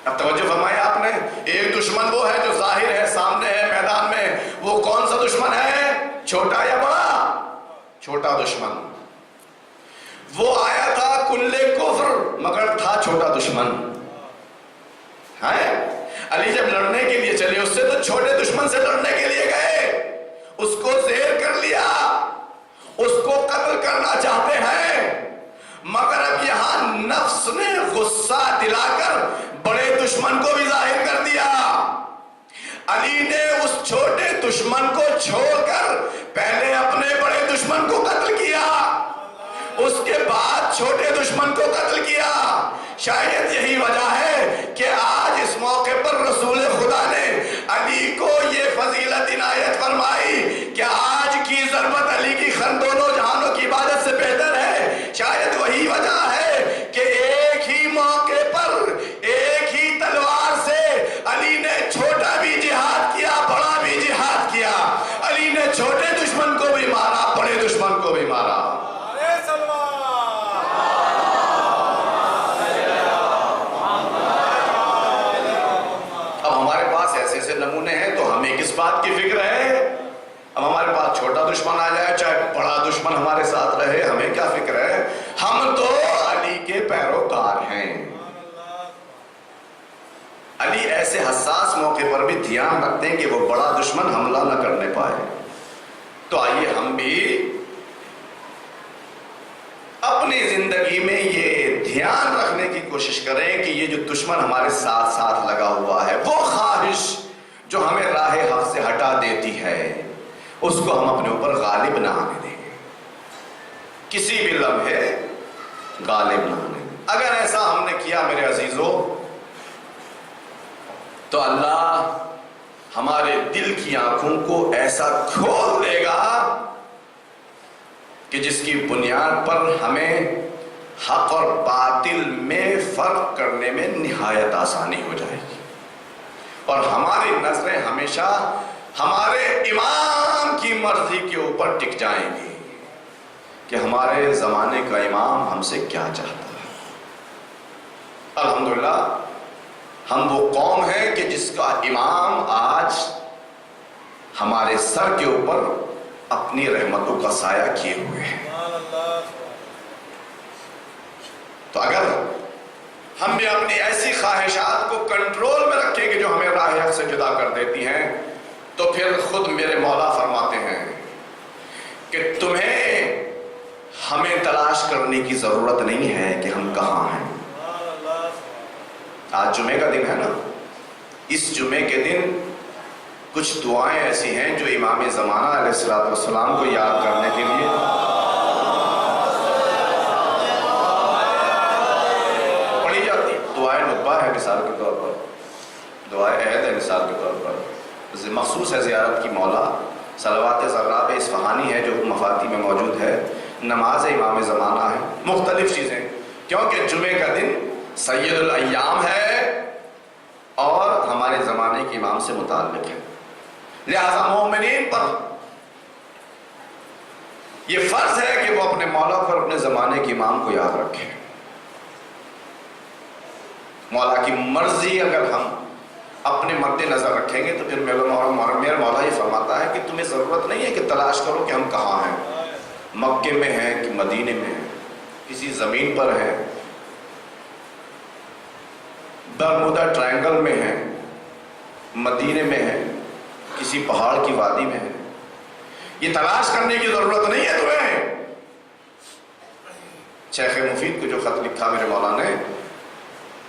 اب توجہ فرمائے آپ نے، ایک دشمن وہ ہے جو ظاہر ہے، سامنے ہے میدان میں، وہ کون سا دشمن ہے؟ چھوٹا یا بڑا؟ چھوٹا دشمن۔ وہ آیا تھا کل کفر مگر تھا چھوٹا دشمن ہے۔ علی جب لڑنے کے لیے چلے، اس سے تو چھوٹے دشمن سے لڑنے کے لیے گئے، اس کو زیر کر لیا، اس کو قتل کرنا چاہتے ہیں، مگر اب یہاں نفس نے غصہ دلا کر بڑے دشمن کو بھی ظاہر کر دیا۔ علی نے اس چھوٹے دشمن کو چھوڑ کر پہلے اپنے بڑے دشمن کو قتل کیا، اس کے بعد چھوٹے دشمن کو قتل کیا۔ شاید یہی وجہ ہے کہ آج اس موقع پر رسول خدا نے علی کو یہ فضیلت عنایت فرمائی کہ آج کی ضربت علی کی دونوں جہانوں کی عبادت سے بہتر ہے۔ شاید وہی وجہ ہے کہ ایک ہی موقع پر ایک ہی تلوار سے علی نے چھوٹا بھی جہاد کیا، بڑا بھی جہاد کیا۔ علی نے چھوٹے دشمن کو بھی مارا، بڑے دشمن کو بھی مارا۔ نمونے ہیں تو ہمیں کس بات کی فکر ہے؟ اب ہمارے پاس چھوٹا دشمن آ جائے چاہے بڑا دشمن ہمارے ساتھ رہے، ہمیں کیا فکر ہے؟ ہم تو علی کے پیروکار ہیں۔ علی ایسے حساس موقع پر بھی دھیان رکھتے ہیں کہ وہ بڑا دشمن حملہ نہ کرنے پائے۔ تو آئیے ہم بھی اپنی زندگی میں یہ دھیان رکھنے کی کوشش کریں کہ یہ جو دشمن ہمارے ساتھ ساتھ لگا ہوا ہے، وہ خواہش جو ہمیں راہ حق سے ہٹا دیتی ہے، اس کو ہم اپنے اوپر غالب نہ آنے دیں، کسی بھی لمحے غالب نہ آنے دیں۔ اگر ایسا ہم نے کیا میرے عزیزوں تو اللہ ہمارے دل کی آنکھوں کو ایسا کھول دے گا کہ جس کی بنیاد پر ہمیں حق اور باطل میں فرق کرنے میں نہایت آسانی ہو جائے گی، اور ہماری نظریں ہمیشہ ہمارے امام کی مرضی کے اوپر ٹک جائیں گی کہ ہمارے زمانے کا امام ہم سے کیا چاہتا ہے۔ الحمدللہ ہم وہ قوم ہیں کہ جس کا امام آج ہمارے سر کے اوپر اپنی رحمتوں کا سایہ کیے ہوئے ہیں۔ تو اگر ہم بھی اپنی ایسی خواہشات کو کنٹرول میں رکھیں کہ جو ہمیں راہ حق سے جدا کر دیتی ہیں، تو پھر خود میرے مولا فرماتے ہیں کہ تمہیں ہمیں تلاش کرنے کی ضرورت نہیں ہے کہ ہم کہاں ہیں۔ آج جمعے کا دن ہے نا، اس جمعے کے دن کچھ دعائیں ایسی ہیں جو امام زمانہ علیہ السلام کو یاد کرنے کے لیے پڑھی جاتی۔ دعائیں نطبہ ہے مثال کے طور پر، دعائیں عہد ہے مثال کے طور پر، مخصوص ہے زیارت کی مولا، صلوات ضراب اصفہانی ہے جو مفاتی میں موجود ہے، نماز امام زمانہ ہے، مختلف چیزیں، کیونکہ جمعے کا دن سید الایام ہے اور ہمارے زمانے کے امام سے متعلق ہے، لہذا مومنین پر یہ فرض ہے کہ وہ اپنے مولا کو اور اپنے زمانے کے امام کو یاد رکھیں۔ مولا کی مرضی اگر ہم اپنے مد نظر رکھیں گے تو پھر میرا مولا یہ فرماتا ہے کہ تمہیں ضرورت نہیں ہے کہ تلاش کرو کہ ہم کہاں ہیں، مکے میں ہیں کہ مدینے میں ہیں، کسی زمین پر ہیں، برمودا ٹرائنگل میں ہیں، مدینے میں ہیں، کسی پہاڑ کی وادی میں ہیں، یہ تلاش کرنے کی ضرورت نہیں ہے تمہیں۔ شیخ مفید کو جو خط لکھا میرے مولا نے،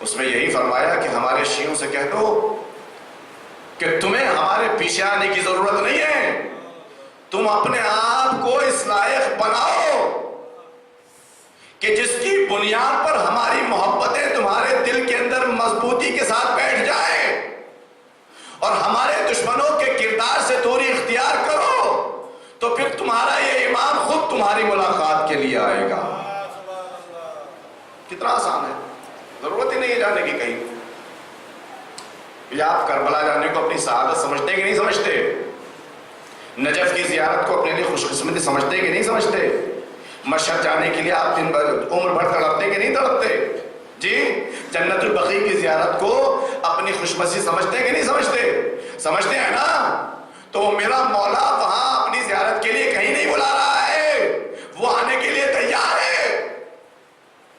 اس میں یہی فرمایا کہ ہمارے شیعوں سے کہہ دو کہ تمہیں ہمارے پیچھے آنے کی ضرورت نہیں ہے، تم اپنے آپ کو اس لائق بناؤ کہ جس کی بنیاد پر ہماری محبتیں تمہارے دل کے اندر مضبوطی کے ساتھ بیٹھ جائیں اور ہمارے دشمنوں کے کردار سے دوری اختیار کرو، تو پھر تمہارا یہ امام خود تمہاری ملاقات کے لیے آئے گا۔ کتنا آسان ہے، ضرورت ہی نہیں ہے جانے کی کہیں۔ یا آپ کربلا جانے کو اپنی سعادت سمجھتے کہ نہیں سمجھتے؟ نجف کی زیارت کو اپنے لیے خوش قسمتی سمجھتے کہ نہیں سمجھتے؟ مشہد جانے کے لیے آپ دن بھر عمر بھر تڑپتے کہ نہیں تڑپتے؟ جی، جنت البقیع کی زیارت کو اپنی خوش نصیبی سمجھتے کہ نہیں سمجھتے؟ سمجھتے ہیں نا؟ تو میرا مولا وہاں اپنی زیارت کے لیے کہیں نہیں بلا رہا ہے، وہ آنے کے لیے تیار ہے۔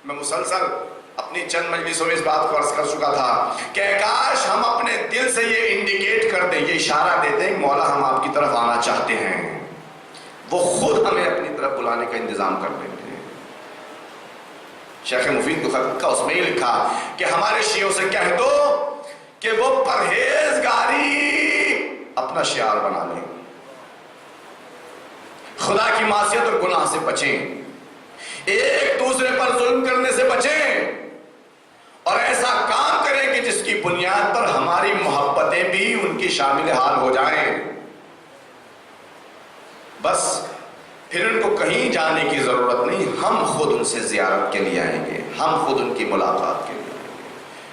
میں مسلسل اپنی چند مجلسوں میں اس بات کو عرض کر چکا تھا کہ کاش ہم اپنے دل سے یہ انڈیکیٹ کر دیں، یہ اشارہ دے دیں کہ مولا ہم آپ کی طرف آنا چاہتے ہیں، وہ خود ہمیں اپنی طرف بلانے کا انتظام کر دیں گے۔ شیخ مفید کو خط کا اس میں ہی لکھا کہ ہمارے شیعوں سے کہہ دو کہ وہ پرہیزگاری اپنا شعار بنا لیں، خدا کی معصیت اور گناہ سے بچیں، ایک دوسرے پر ظلم کرنے سے بچیں، اور ایسا کام کریں کہ جس کی بنیاد پر ہماری محبتیں بھی ان کی شامل حال ہو جائیں۔ بس پھر ان کو کہیں جانے کی ضرورت نہیں، ہم خود ان سے زیارت کے لیے آئیں گے، ہم خود ان کی ملاقات کے لیے آئیں گے۔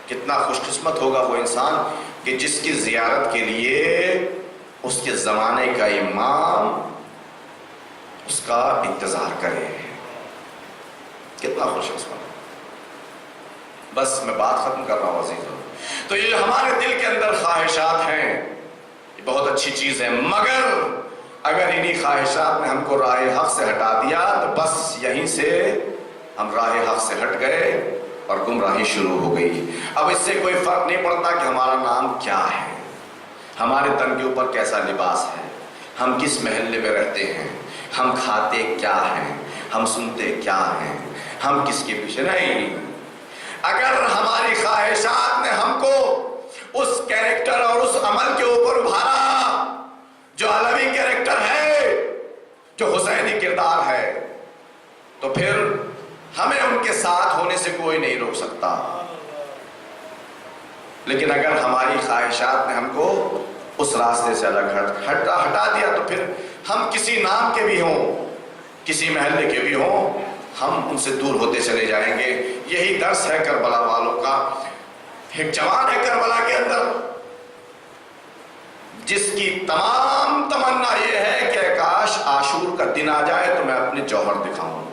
کتنا خوش قسمت ہوگا وہ انسان کہ جس کی زیارت کے لیے اس کے زمانے کا امام اس کا انتظار کرے، کتنا خوش قسمت۔ بس میں بات ختم کر رہا ہوں عزیزوں۔ تو یہ ہمارے دل کے اندر خواہشات ہیں، یہ بہت اچھی چیز ہے، مگر اگر انہی خواہشات نے ہم کو راہ حق سے ہٹا دیا تو بس یہیں سے ہم راہ حق سے ہٹ گئے اور گمراہی شروع ہو گئی۔ اب اس سے کوئی فرق نہیں پڑتا کہ ہمارا نام کیا ہے، ہمارے تن کے اوپر کیسا لباس ہے، ہم کس محلے میں رہتے ہیں، ہم کھاتے کیا ہیں، ہم سنتے کیا ہیں، ہم کس کے پیچھے نہیں۔ اگر ہماری خواہشات نے ہم کو اس کیریکٹر اور اس عمل کے اوپر ابھارا جو علوی کیریکٹر ہے، جو حسینی کردار ہے، تو پھر ہمیں ان کے ساتھ ہونے سے کوئی نہیں روک سکتا۔ لیکن اگر ہماری خواہشات نے ہم کو اس راستے سے الگ ہٹا دیا تو پھر ہم کسی نام کے بھی ہوں، کسی محلے کے بھی ہوں، ہم ان سے دور ہوتے چلے جائیں گے۔ یہی درس ہے کربلا والوں کا۔ ایک جوان ہے کربلا کے اندر جس کی تمام تمنا یہ ہے کہ کاش عاشور کا دن آ جائے تو میں اپنے جوہر دکھاؤں،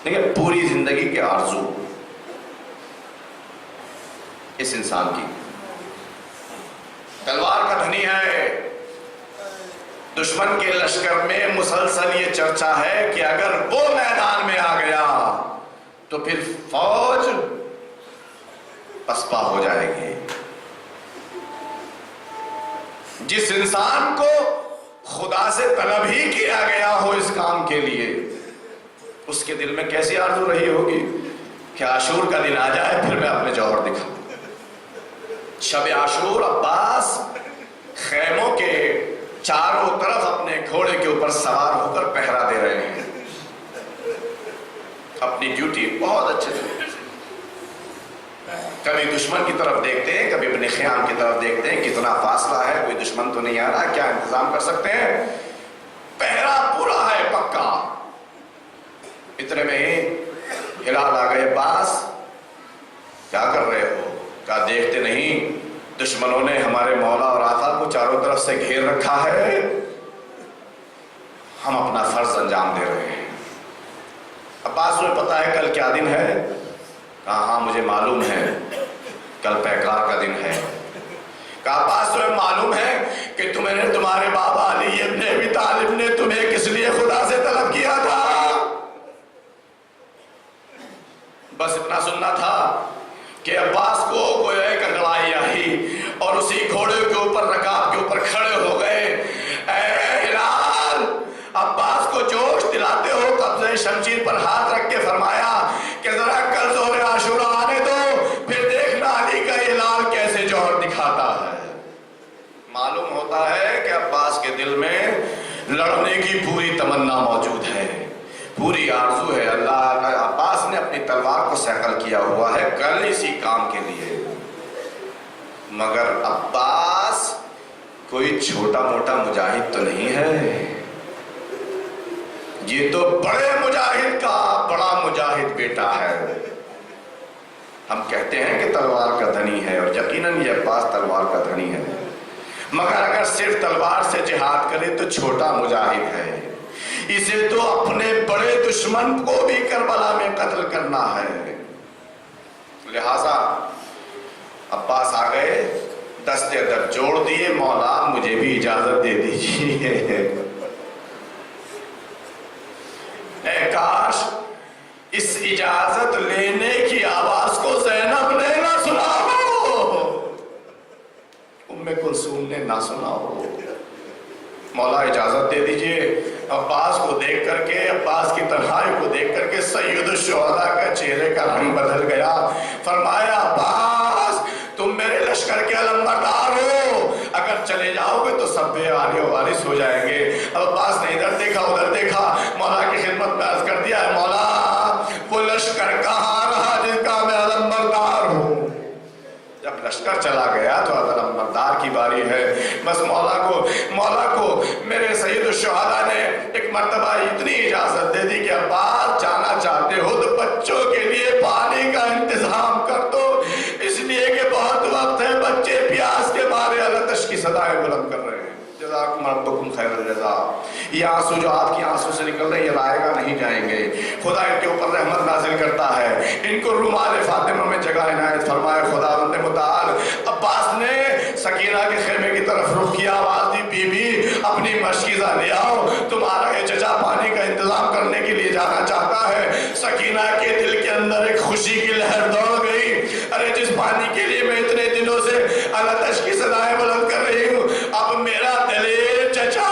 لیکن پوری زندگی کے آرزو اس انسان کی، تلوار کا دھنی ہے، دشمن کے لشکر میں مسلسل یہ چرچا ہے کہ اگر وہ میدان میں آ گیا تو پھر فوج پسپا ہو جائے گی۔ جس انسان کو خدا سے طلب ہی کیا گیا ہو اس کام کے لیے، اس کے دل میں کیسی آرزو رہی ہوگی کہ عاشور کا دن آ جائے پھر میں اپنے جوہر دکھاؤں۔ شب عاشور عباس خیموں کے چاروں طرف اپنے گھوڑے کے اوپر سوار ہو کر پہرا دے رہے ہیں، اپنی ڈیوٹی بہت اچھے سے۔ کبھی دشمن کی طرف دیکھتے ہیں، کبھی ابن خیام کی طرف دیکھتے ہیں، کتنا فاصلہ ہے، کوئی دشمن تو نہیں آ رہا، کیا انتظام کر سکتے ہیں؟ پہرا پورا ہے پکا۔ اتنے میں ہی ہلال آ گئے، عباس کیا کر رہے ہو؟ کہا دیکھتے نہیں دشمنوں نے ہمارے مولا اور آقا کو چاروں طرف سے گھیر رکھا ہے، ہم اپنا فرض انجام دے رہے ہیں۔ عباس تمہیں پتا ہے کل کیا دن ہے؟ کہا ہاں مجھے معلوم ہے، کل پیکار کا دن ہے۔ کہا عباس تمہیں معلوم ہے کہ تمہارے بابا علی ابن ابی طالب نے تمہیں کس لیے خدا سے طلب کیا تھا؟ بس اتنا سننا تھا کہ عباس کو کوئی ایک انگڑائی آئی اور اسی گھوڑے کے اوپر رکاب کے اوپر کھڑے ہو گئے۔ اے ہلال، عباس کو جوش دلاتے ہو قبضہ شمشیر پر ہاتھ رکھ کے فرمایا کہ ذرا کل ظہر عاشورہ آنے دو، پھر دیکھنا علی کا ہلال کیسے جوہر دکھاتا ہے۔ معلوم ہوتا ہے کہ عباس کے دل میں لڑنے کی پوری تمنا موجود ہے، پوری آرزو ہے۔ اللہ عباس نے اپنی تلوار کو سیکل کیا ہوا ہے کل اسی کام کے لیے، مگر عباس کوئی چھوٹا موٹا مجاہد تو نہیں ہے، یہ تو بڑے مجاہد کا بڑا مجاہد بیٹا ہے۔ ہم کہتے ہیں کہ تلوار کا دھنی ہے، اور یقیناً یہ عباس تلوار کا دھنی ہے، مگر اگر صرف تلوار سے جہاد کرے تو چھوٹا مجاہد ہے، اسے تو اپنے بڑے دشمن کو بھی کربلا میں قتل کرنا ہے۔ لہذا عباس آ گئے، دست ادب جوڑ دیے، مولا مجھے بھی اجازت دے دیجیے۔ اے کاش اس اجازت لینے کی آواز کو زینب نے نہ سنا ہو، ام کلثوم نے نہ سنا ہو۔ مولا اجازت دے دیجئے۔ عباس کو دیکھ کر کے، عباس کی تنہائی کو دیکھ کر کے سید الشہداء کا چہرے کا رنگ بدل گیا۔ فرمایا عباس تم میرے لشکر کے علمبردار ہو، اگر چلے جاؤ گے تو سب بے آری و وارث ہو جائیں گے۔ اب عباس نے ادھر دیکھا ادھر دیکھا، مولا کی خدمت میں عرض کر دیا ہے مولا وہ لشکر کہاں رہا جس کا میں علمبردار ہوں؟ جب لشکر چلا گیا تو علمبردار کی باری ہے۔ بس مولا کو میرے سید الشہداء نے ایک مرتبہ اتنی اجازت دے دی کہ عباس جانا چاہتے ہو تو بچوں کے لیے پانی کا انتظام کر دو، اس لیے کہ بہت وقت ہے بچے پیاس کے مارے التش کی صدائیں بلند کر رہے ہیں۔ جزاکم ربکم خیر الجزا۔ یہ آنسو جو آپ کی آنسو سے نکل رہے ہیں یہ رائے گا نہیں جائیں گے، خدا ان کے اوپر رحمت نازل کرتا ہے، ان کو رومال فاطمہ میں جگہ عنایت فرمائے خداوند متعال۔ عباس نے سکینہ کے خیمے کی طرف رخ کیا، آواز دی بی بی اپنی مشکیزہ لے آؤ، تمہارا یہ چچا پانی کا انتظام کرنے کے لیے جانا چاہتا ہے۔ سکینہ کے دل کے اندر ایک خوشی کی لہر دوڑ گئی، ارے جس پانی کے لیے میں اتنے دنوں سے التش کی صدائیں بلند کر رہی ہوں، اب میرا دلیر چچا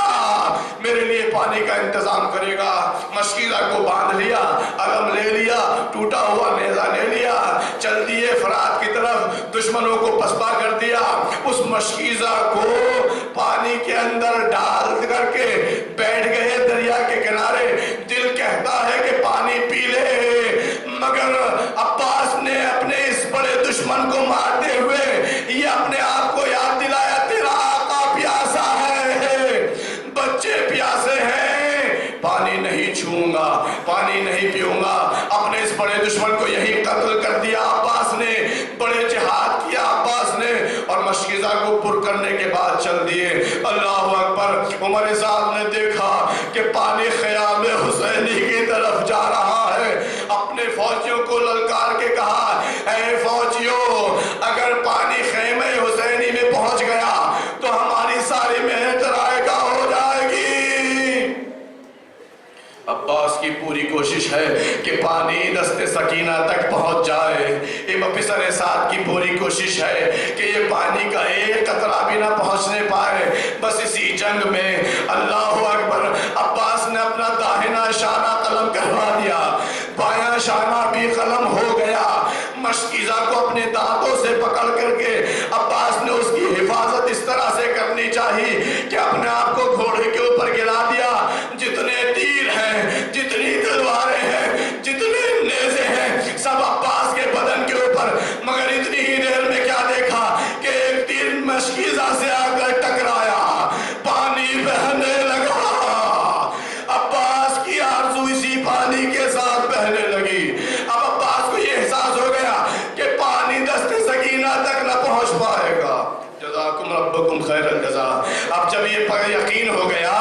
میرے لیے پانی کا انتظام کرے گا۔ مشکیزہ کو باندھ لیا، علم لے لیا، ٹوٹا ہوا نیزہ لے لیا، چل دیے فرات کی طرف، دشمنوں کو پسپا کر دیا۔ اس مشکیزہ کو پانی کے اندر ڈال کر کے بیٹھ گئے دریا کے کنارے۔ دل کہتا ہے کہ پانی پی لے، مگر عباس نے اپنے اس بڑے دشمن کو مارتے ہوئے یہ اپنے آپ کو یاد دلایا تیرا آقا پیاسا ہے، بچے پیاسے ہیں، پانی نہیں چھوؤں گا، پانی نہیں پیوں گا۔ اپنے اس بڑے دشمن کو یہی قتل کر دیا عباس نے، بڑے جہاد کیا عباس نے، اور مشکیزہ کو پر کرنے کے بعد چل دیے۔ اللہ اکبر۔ عمر صاحب نے دیکھا کہ پانی خیام حسینی کی طرف جا رہا ہے، اپنے فوجیوں کو للکار کے کہا اے فوجیوں اگر پانی خیمہ حسینی میں پہنچ گیا تو ہماری ساری محنت رائے گاہ ہو جائے گی۔ عباس کی پوری کوشش ہے کہ پانی دست سکینہ تک پہنچ جائے، امام پسر سعد کی پوری کوشش ہے کہ یہ پانی کا ایک قطرہ بھی نہ پہنچنے پائے۔ بس اسی جنگ میں اللہ اکبر عباس نے اپنا داہنا شانہ قلم کروا دیا، پکڑ کر کے عباس نے اس کی حفاظت اس طرح سے کرنی چاہیے کہ اپنے آپ کو گھوڑے کے اوپر گرا دیا. جتنے تیر ہیں، جتنی تلواریں ہیں، جتنے نیزے ہیں، سب عباس کے بدن کے اوپر. مگر اتنی ہی دیر میں کیا دیکھا کہ ایک تیر مشکیزہ سے آ کر ٹکرایا، پانی بہنے لگا. عباس کی آرزو اسی پانی کے ساتھ بہنے لگی. اب عباس کو یہ احساس ہو گیا کہ پانی دست سکینہ تک نہ پہنچ پائے گا. جزاکم ربکم خیر الجزا. اب جب یہ یقین ہو گیا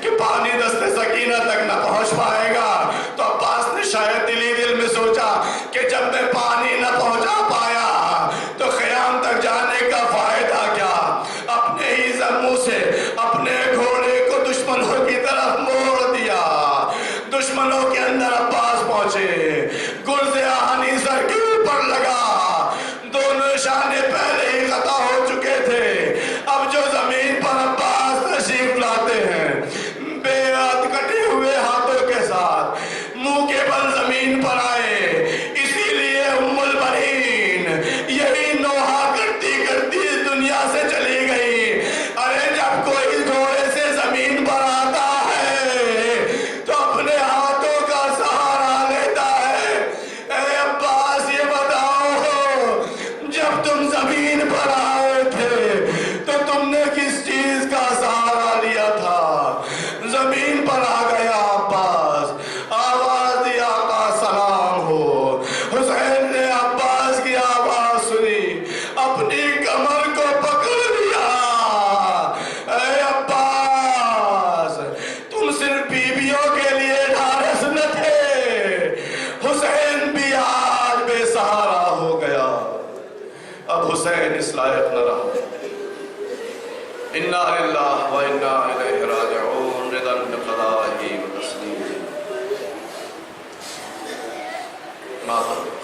کہ پانی دست سکینہ تک نہ پہنچ پائے گا تو عباس نے شاید دلی دل میں سوچا کہ جب میں پانی نہ پہنچا پایا تو خیام تک جانے کا فائدہ کیا. اپنے ہی منہ سے اپنے گھوڑے کو دشمنوں کی طرف موڑ دیا. دشمنوں کے اندر عباس پہنچے، گرز آہنی سر کے اوپر لگا. دونوں نشانے پہلے ہی خطا ہو چکے تھے. اب جو زمین پر عباس تشریف لاتے ہیں بے ہاتھ کٹے ہوئے ہاتھوں کے ساتھ منہ کے بل زمین پر آئے. اسی لیے ام البنین یہی نوحہ کرتی کرتی اس دنیا سے چلی گئی. ارے جب کوئی گھوڑے سے زمین پر آتا ہے تو اپنے ہاتھوں کا سہارا لیتا ہے. اے عباس یہ بتاؤ، جب تم زمین پر آئے تھے تو تم نے کس چیز کا سہارا لیا تھا؟ زمین پر آ گیا عباس، آواز دی آقا سلام ہو. حسین نے عباس کی آواز سنی، اپنی کمر کو پکڑ لیا. اے عباس، تم صرف بیویوں کے لیے ڈھارس نہ تھے، حسین بھی آج بے سہارا ہو گیا. اب حسین اس لائق نہ رہا. انا للہ و انا الیہ راجعون. رضا بقضائہ و تسلیم. ماتم